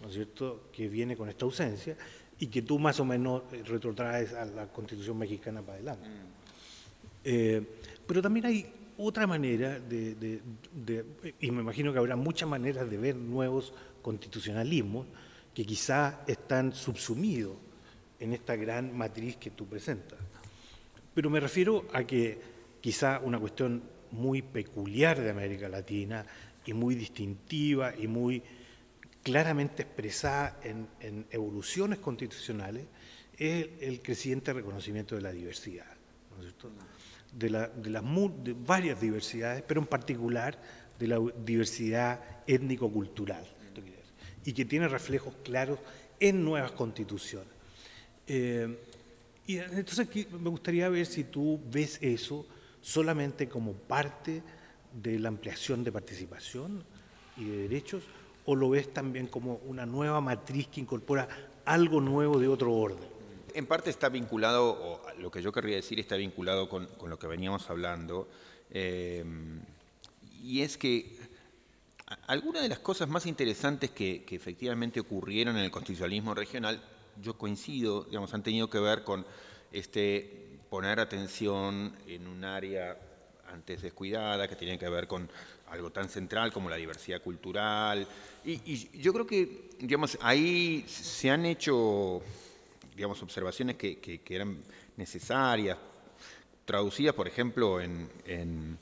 ¿no es cierto?, que viene con esta ausencia y que tú más o menos retrotraes a la Constitución mexicana para adelante. Pero también hay otra manera y me imagino que habrá muchas maneras de ver nuevos constitucionalismos que quizás están subsumidos en esta gran matriz que tú presentas. Pero me refiero a que quizá una cuestión muy peculiar de América Latina y muy distintiva y muy claramente expresada en evoluciones constitucionales es el creciente reconocimiento de la diversidad, ¿no es cierto?, de varias diversidades, pero en particular de la diversidad étnico-cultural, y que tiene reflejos claros en nuevas constituciones. Y entonces me gustaría ver si tú ves eso solamente como parte de la ampliación de participación y de derechos, o lo ves también como una nueva matriz que incorpora algo nuevo de otro orden. En parte está vinculado, o lo que yo querría decir está vinculado con lo que veníamos hablando, y es que algunas de las cosas más interesantes que efectivamente ocurrieron en el constitucionalismo regional, yo coincido, digamos, han tenido que ver con poner atención en un área antes descuidada, que tiene que ver con algo tan central como la diversidad cultural, y yo creo que, digamos, ahí se han hecho, digamos, observaciones que eran necesarias, traducidas, por ejemplo, en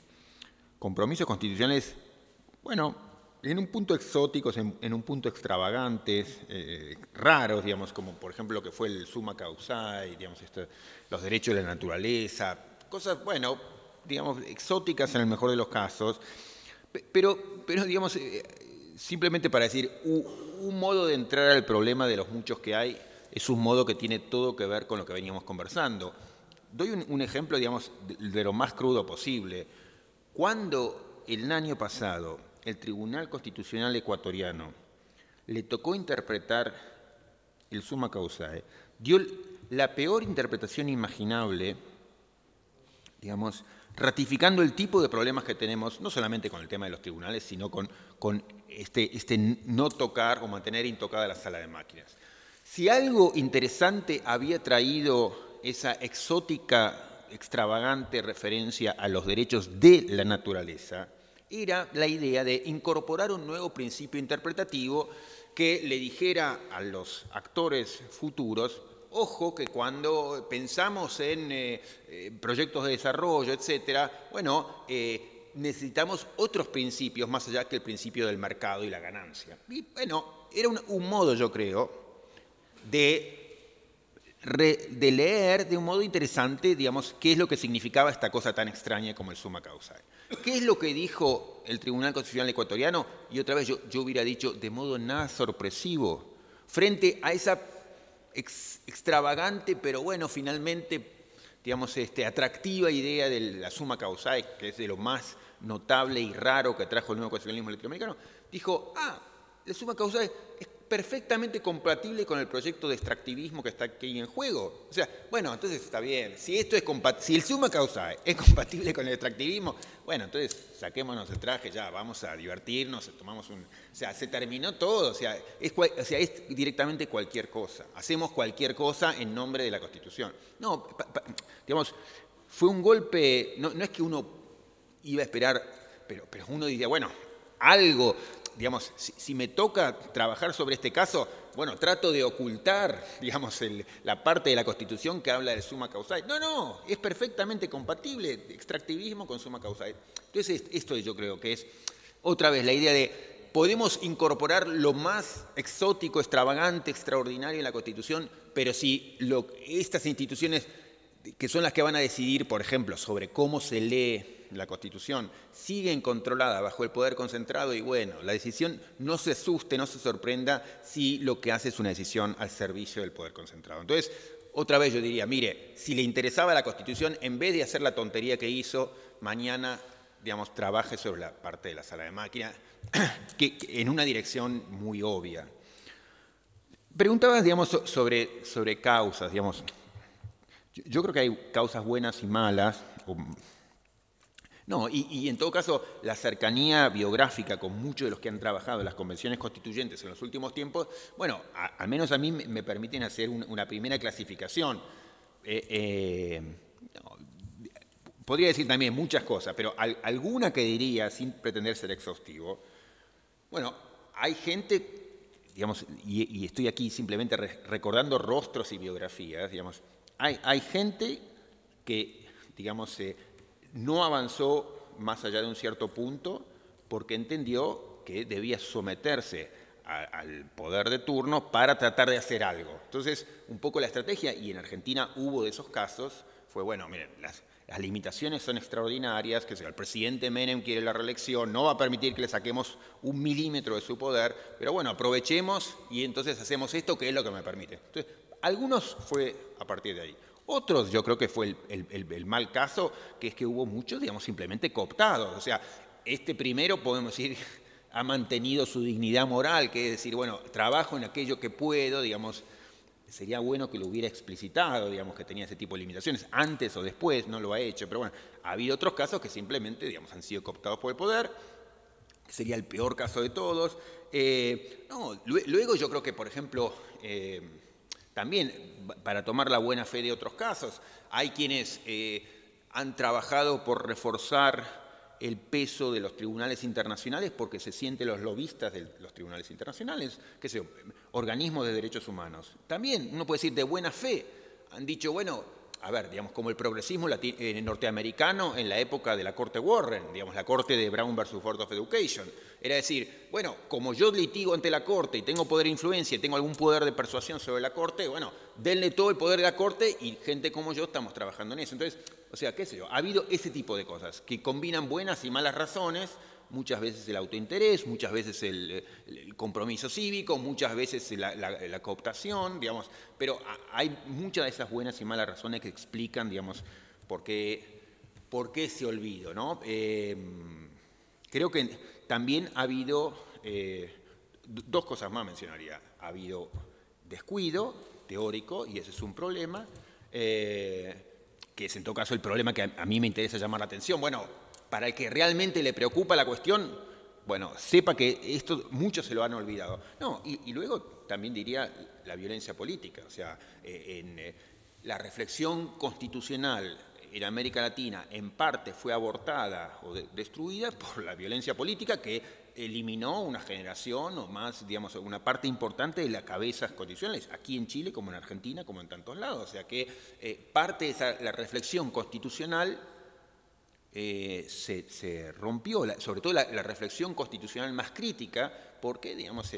compromisos constitucionales, bueno, en un punto exóticos, en un punto extravagantes, raros, digamos, como por ejemplo lo que fue el summa causae, digamos, los derechos de la naturaleza, cosas, bueno, digamos, exóticas en el mejor de los casos, pero digamos, simplemente para decir, un modo de entrar al problema de los muchos que hay es un modo que tiene todo que ver con lo que veníamos conversando. Doy un ejemplo, digamos, de lo más crudo posible. Cuando el año pasado el Tribunal Constitucional ecuatoriano le tocó interpretar el summa causae, dio la peor interpretación imaginable, digamos, ratificando el tipo de problemas que tenemos, no solamente con el tema de los tribunales, sino con este no tocar o mantener intocada la sala de máquinas. Si algo interesante había traído esa exótica, extravagante referencia a los derechos de la naturaleza, era la idea de incorporar un nuevo principio interpretativo que le dijera a los actores futuros, ojo que cuando pensamos en proyectos de desarrollo, etcétera, bueno, necesitamos otros principios más allá que el principio del mercado y la ganancia. Y bueno, era un modo, yo creo, de leer de un modo interesante, digamos, qué es lo que significaba esta cosa tan extraña como el summa causae. ¿Qué es lo que dijo el Tribunal Constitucional ecuatoriano? Y otra vez yo hubiera dicho de modo nada sorpresivo, frente a esa extravagante, pero bueno, finalmente digamos, atractiva idea de la summa causae, que es de lo más notable y raro que trajo el nuevo constitucionalismo latinoamericano, dijo, la summa causae es perfectamente compatible con el proyecto de extractivismo que está aquí en juego. O sea, bueno, entonces está bien. Si esto es si el summa causae es compatible con el extractivismo, bueno, entonces saquémonos el traje ya, vamos a divertirnos, tomamos un... O sea, se terminó todo. O sea, es directamente cualquier cosa. Hacemos cualquier cosa en nombre de la Constitución. No, digamos, fue un golpe... No es que uno iba a esperar, pero uno diría, bueno, algo... Digamos, si me toca trabajar sobre este caso, bueno, trato de ocultar, digamos, la parte de la Constitución que habla del summa causae. No, es perfectamente compatible extractivismo con summa causae. Entonces, esto yo creo que es, otra vez, la idea de podemos incorporar lo más exótico, extravagante, extraordinario en la Constitución, pero si estas instituciones que son las que van a decidir, por ejemplo, sobre cómo se lee la Constitución, siguen controladas bajo el poder concentrado y bueno, la decisión no se asuste, no se sorprenda si lo que hace es una decisión al servicio del poder concentrado. Entonces, otra vez yo diría, mire, si le interesaba la Constitución, en vez de hacer la tontería que hizo, mañana, digamos, trabaje sobre la parte de la sala de máquinas, que en una dirección muy obvia. Preguntabas, digamos, sobre causas, digamos. Yo creo que hay causas buenas y malas. No, y en todo caso, la cercanía biográfica con muchos de los que han trabajado en las convenciones constituyentes en los últimos tiempos, bueno, al menos a mí me permiten hacer una primera clasificación. Podría decir también muchas cosas, pero alguna que diría, sin pretender ser exhaustivo, bueno, hay gente, digamos, y estoy aquí simplemente recordando rostros y biografías, digamos, hay gente que, digamos, no avanzó más allá de un cierto punto porque entendió que debía someterse al poder de turno para tratar de hacer algo. Entonces, un poco la estrategia, y en Argentina hubo de esos casos, fue, bueno, miren, las limitaciones son extraordinarias, que el presidente Menem quiere la reelección, no va a permitir que le saquemos 1 milímetro de su poder, pero bueno, aprovechemos y entonces hacemos esto que es lo que me permite. Entonces, algunos fue a partir de ahí. Otros, yo creo que fue el mal caso, que es que hubo muchos, digamos, simplemente cooptados. O sea, primero, podemos decir, ha mantenido su dignidad moral, que es decir, bueno, trabajo en aquello que puedo, digamos, sería bueno que lo hubiera explicitado, digamos, que tenía ese tipo de limitaciones, antes o después, no lo ha hecho, pero bueno, ha habido otros casos que simplemente, digamos, han sido cooptados por el poder, que sería el peor caso de todos. Luego yo creo que, por ejemplo, también, para tomar la buena fe de otros casos, hay quienes han trabajado por reforzar el peso de los tribunales internacionales porque se sienten los lobistas de los tribunales internacionales, qué sé yo, organismos de derechos humanos. También, uno puede decir, de buena fe, han dicho, bueno, a ver, digamos, como el progresismo norteamericano en la época de la Corte Warren, digamos, la Corte de Brown versus Board of Education. Era decir, bueno, como yo litigo ante la Corte y tengo poder de influencia y tengo algún poder de persuasión sobre la Corte, bueno, denle todo el poder de la Corte y gente como yo estamos trabajando en eso. Entonces, o sea, qué sé yo, ha habido ese tipo de cosas que combinan buenas y malas razones, muchas veces el autointerés, muchas veces el compromiso cívico, muchas veces la cooptación, digamos, pero hay muchas de esas buenas y malas razones que explican, digamos, por qué ese olvido, ¿no? Creo que también ha habido, dos cosas más mencionaría, ha habido descuido teórico, y ese es un problema, que es en todo caso el problema que a mí me interesa llamar la atención. Bueno, para el que realmente le preocupa la cuestión, bueno, sepa que esto muchos se lo han olvidado. No, y luego también diría la violencia política, o sea, la reflexión constitucional en América Latina en parte fue abortada o destruida por la violencia política que eliminó una generación o más, digamos, una parte importante de las cabezas constitucionales, aquí en Chile como en Argentina, como en tantos lados. O sea que parte de la reflexión constitucional se rompió, sobre todo la reflexión constitucional más crítica, porque, digamos,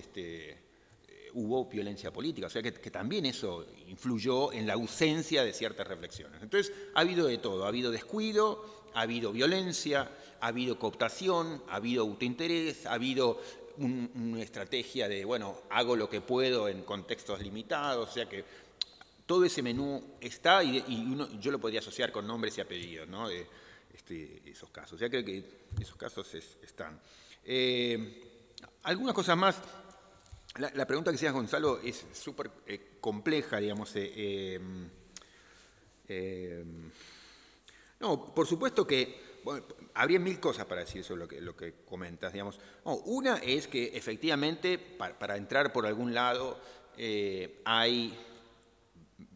hubo violencia política, o sea que también eso influyó en la ausencia de ciertas reflexiones. Entonces, ha habido de todo, ha habido descuido, ha habido violencia, ha habido cooptación, ha habido autointerés, ha habido una estrategia de, bueno, hago lo que puedo en contextos limitados, o sea que todo ese menú está y yo lo podría asociar con nombres y apellidos, ¿no? Esos casos. O sea, creo que esos casos están. Algunas cosas más. La pregunta que hacías, Gonzalo, es súper compleja, digamos. No, por supuesto que habría mil cosas para decir sobre lo que comentas, digamos. No, una es que efectivamente para entrar por algún lado hay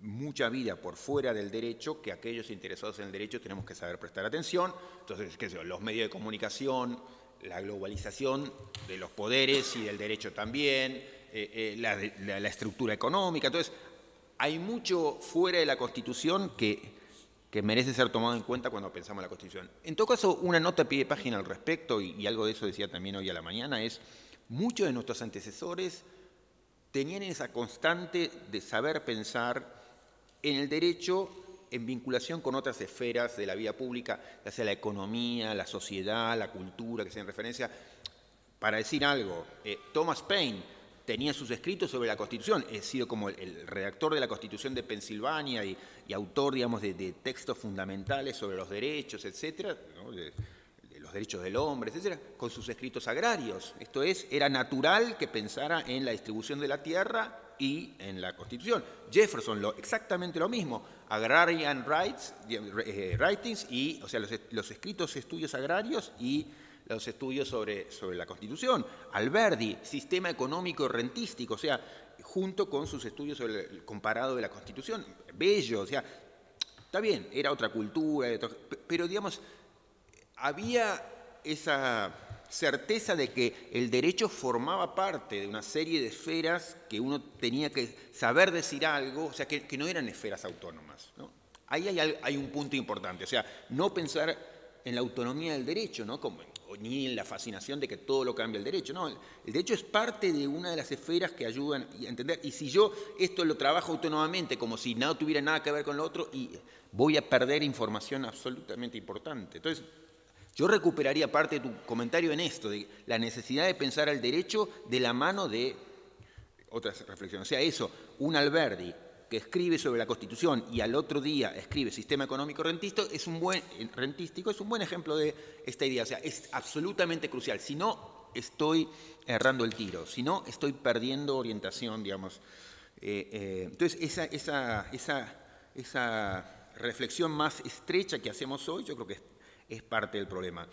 mucha vida por fuera del derecho que aquellos interesados en el derecho tenemos que saber prestar atención. Entonces, qué sé yo, los medios de comunicación, la globalización de los poderes y del derecho también, la estructura económica. Entonces, hay mucho fuera de la Constitución que merece ser tomado en cuenta cuando pensamos en la Constitución. En todo caso, una nota a pie de página al respecto, y algo de eso decía también hoy a la mañana, es muchos de nuestros antecesores tenían esa constante de saber pensar en el derecho en vinculación con otras esferas de la vida pública, ya sea la economía, la sociedad, la cultura, que sea en referencia. Para decir algo, Thomas Paine tenía sus escritos sobre la Constitución, he sido como el redactor de la Constitución de Pensilvania y autor, digamos, de textos fundamentales sobre los derechos, etcétera, ¿no? de los derechos del hombre, etcétera, con sus escritos agrarios. Esto es, era natural que pensara en la distribución de la tierra y en la Constitución. Jefferson, exactamente lo mismo, Agrarian Writings, y, o sea, los escritos estudios agrarios y los estudios sobre la Constitución. Alberdi, sistema económico rentístico, o sea, junto con sus estudios sobre el comparado de la Constitución. Bello, o sea, está bien, era otra cultura, pero digamos, había esa certeza de que el derecho formaba parte de una serie de esferas que uno tenía que saber decir algo, o sea, que no eran esferas autónomas, ¿no? Ahí hay un punto importante, o sea, no pensar en la autonomía del derecho, ¿no? Ni en la fascinación de que todo lo cambia el derecho, no. El derecho es parte de una de las esferas que ayudan a entender, y si yo esto lo trabajo autónomamente como si no tuviera nada que ver con lo otro, y voy a perder información absolutamente importante. Entonces, yo recuperaría parte de tu comentario en esto, de la necesidad de pensar el derecho de la mano de otras reflexiones. O sea, eso, un Alberdi que escribe sobre la Constitución y al otro día escribe sistema económico rentístico es un buen ejemplo de esta idea. O sea, es absolutamente crucial. Si no, estoy errando el tiro. Si no, estoy perdiendo orientación, digamos. Entonces, esa reflexión más estrecha que hacemos hoy, yo creo que es parte del problema.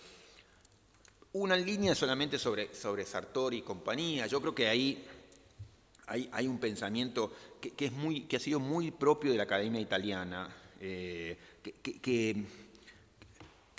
Una línea solamente sobre Sartori y compañía. Yo creo que ahí hay un pensamiento que ha sido muy propio de la academia italiana, que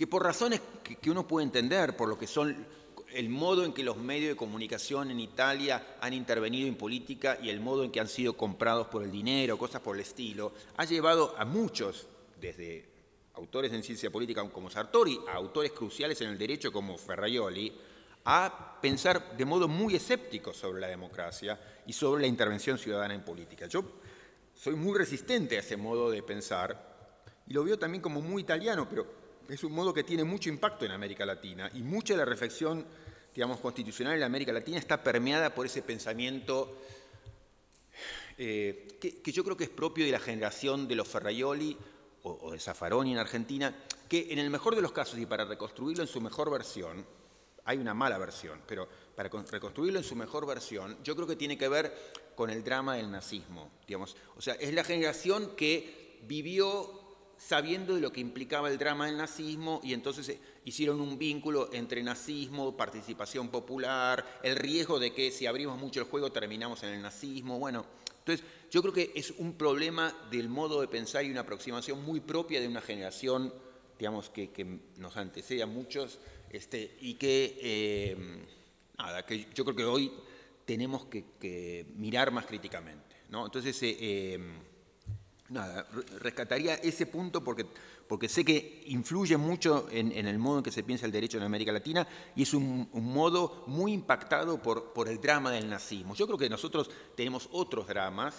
por razones que uno puede entender, por lo que son el modo en que los medios de comunicación en Italia han intervenido en política y el modo en que han sido comprados por el dinero, cosas por el estilo, ha llevado a muchos, desde autores en ciencia política como Sartori, a autores cruciales en el derecho como Ferraioli, a pensar de modo muy escéptico sobre la democracia y sobre la intervención ciudadana en política. Yo soy muy resistente a ese modo de pensar y lo veo también como muy italiano, pero es un modo que tiene mucho impacto en América Latina y mucha de la reflexión, digamos, constitucional en América Latina está permeada por ese pensamiento que yo creo que es propio de la generación de los Ferraioli o de Zaffaroni en Argentina, que en el mejor de los casos y para reconstruirlo en su mejor versión, hay una mala versión, pero para reconstruirlo en su mejor versión, yo creo que tiene que ver con el drama del nazismo, digamos. O sea, es la generación que vivió sabiendo de lo que implicaba el drama del nazismo y entonces hicieron un vínculo entre nazismo, participación popular, el riesgo de que si abrimos mucho el juego terminamos en el nazismo. Bueno, entonces yo creo que es un problema del modo de pensar y una aproximación muy propia de una generación, digamos, que nos antecede a muchos, y que yo creo que hoy tenemos que mirar más críticamente, ¿no? Entonces, rescataría ese punto porque sé que influye mucho en el modo en que se piensa el derecho en América Latina y es un modo muy impactado por el drama del nazismo. Yo creo que nosotros tenemos otros dramas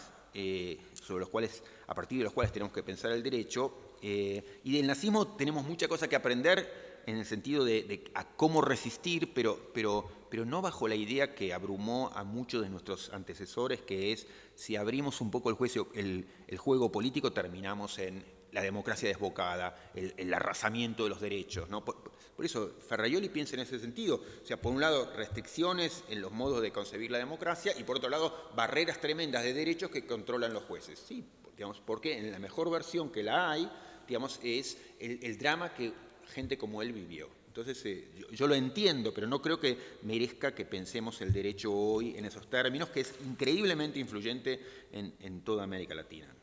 sobre los cuales, a partir de los cuales tenemos que pensar el derecho, y del nazismo tenemos mucha cosa que aprender en el sentido de a cómo resistir, pero pero no bajo la idea que abrumó a muchos de nuestros antecesores, que es, si abrimos un poco el juego político, terminamos en la democracia desbocada, el arrasamiento de los derechos, ¿no? Por eso Ferrajoli piensa en ese sentido. O sea, por un lado, restricciones en los modos de concebir la democracia y por otro lado, barreras tremendas de derechos que controlan los jueces. Sí, digamos, porque en la mejor versión que la hay, digamos, es el drama que gente como él vivió. Entonces, yo lo entiendo, pero no creo que merezca que pensemos el derecho hoy en esos términos, que es increíblemente influyente en toda América Latina.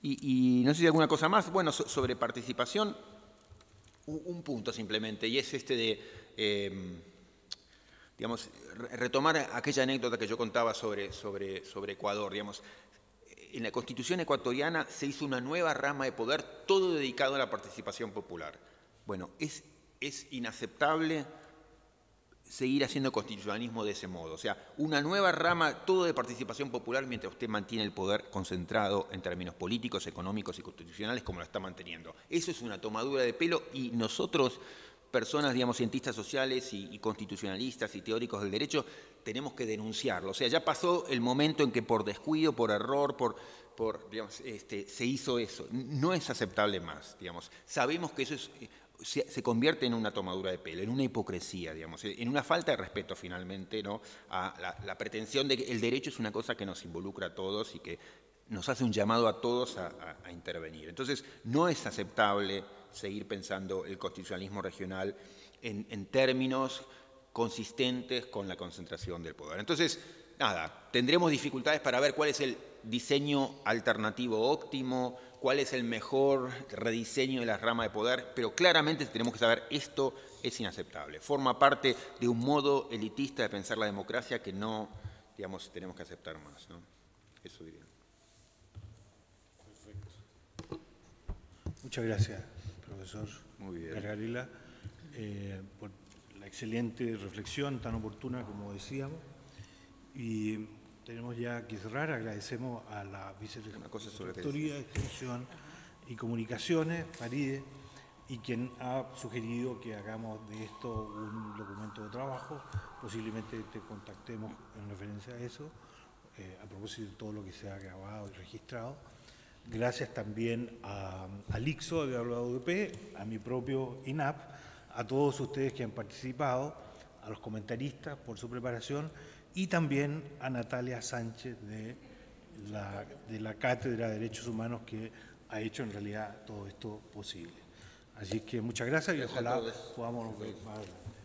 Y no sé si hay alguna cosa más. Bueno, sobre participación, un punto simplemente, y es este de, digamos, retomar aquella anécdota que yo contaba sobre Ecuador. Digamos, en la Constitución ecuatoriana se hizo una nueva rama de poder, todo dedicado a la participación popular. Bueno, es inaceptable seguir haciendo constitucionalismo de ese modo. O sea, una nueva rama, todo de participación popular, mientras usted mantiene el poder concentrado en términos políticos, económicos y constitucionales, como lo está manteniendo. Eso es una tomadura de pelo y nosotros, personas, digamos, cientistas sociales y constitucionalistas y teóricos del derecho, tenemos que denunciarlo. O sea, ya pasó el momento en que por descuido, por error, digamos, se hizo eso. No es aceptable más, digamos. Sabemos que eso se convierte en una tomadura de pelo, en una hipocresía, digamos, en una falta de respeto finalmente, ¿no?, a la pretensión de que el derecho es una cosa que nos involucra a todos y que nos hace un llamado a todos a intervenir. Entonces, no es aceptable seguir pensando el constitucionalismo regional en términos consistentes con la concentración del poder. Entonces, nada, tendremos dificultades para ver cuál es el diseño alternativo óptimo, cuál es el mejor rediseño de la rama de poder, pero claramente tenemos que saber esto es inaceptable. Forma parte de un modo elitista de pensar la democracia que no, digamos, tenemos que aceptar más, ¿no? Eso diría. Perfecto. Muchas gracias, profesor Gargarella, por la excelente reflexión tan oportuna como decíamos. Y tenemos ya que cerrar. Agradecemos a la Vicerrectoría de Extensión y Comunicaciones, Faride, y quien ha sugerido que hagamos de esto un documento de trabajo. Posiblemente te contactemos en referencia a eso, a propósito de todo lo que se ha grabado y registrado. Gracias también al ICSO de la UDP, a mi propio INAP, a todos ustedes que han participado, a los comentaristas por su preparación, y también a Natalia Sánchez de la Cátedra de Derechos Humanos, que ha hecho en realidad todo esto posible. Así que muchas gracias y ojalá podamos ver más adelante.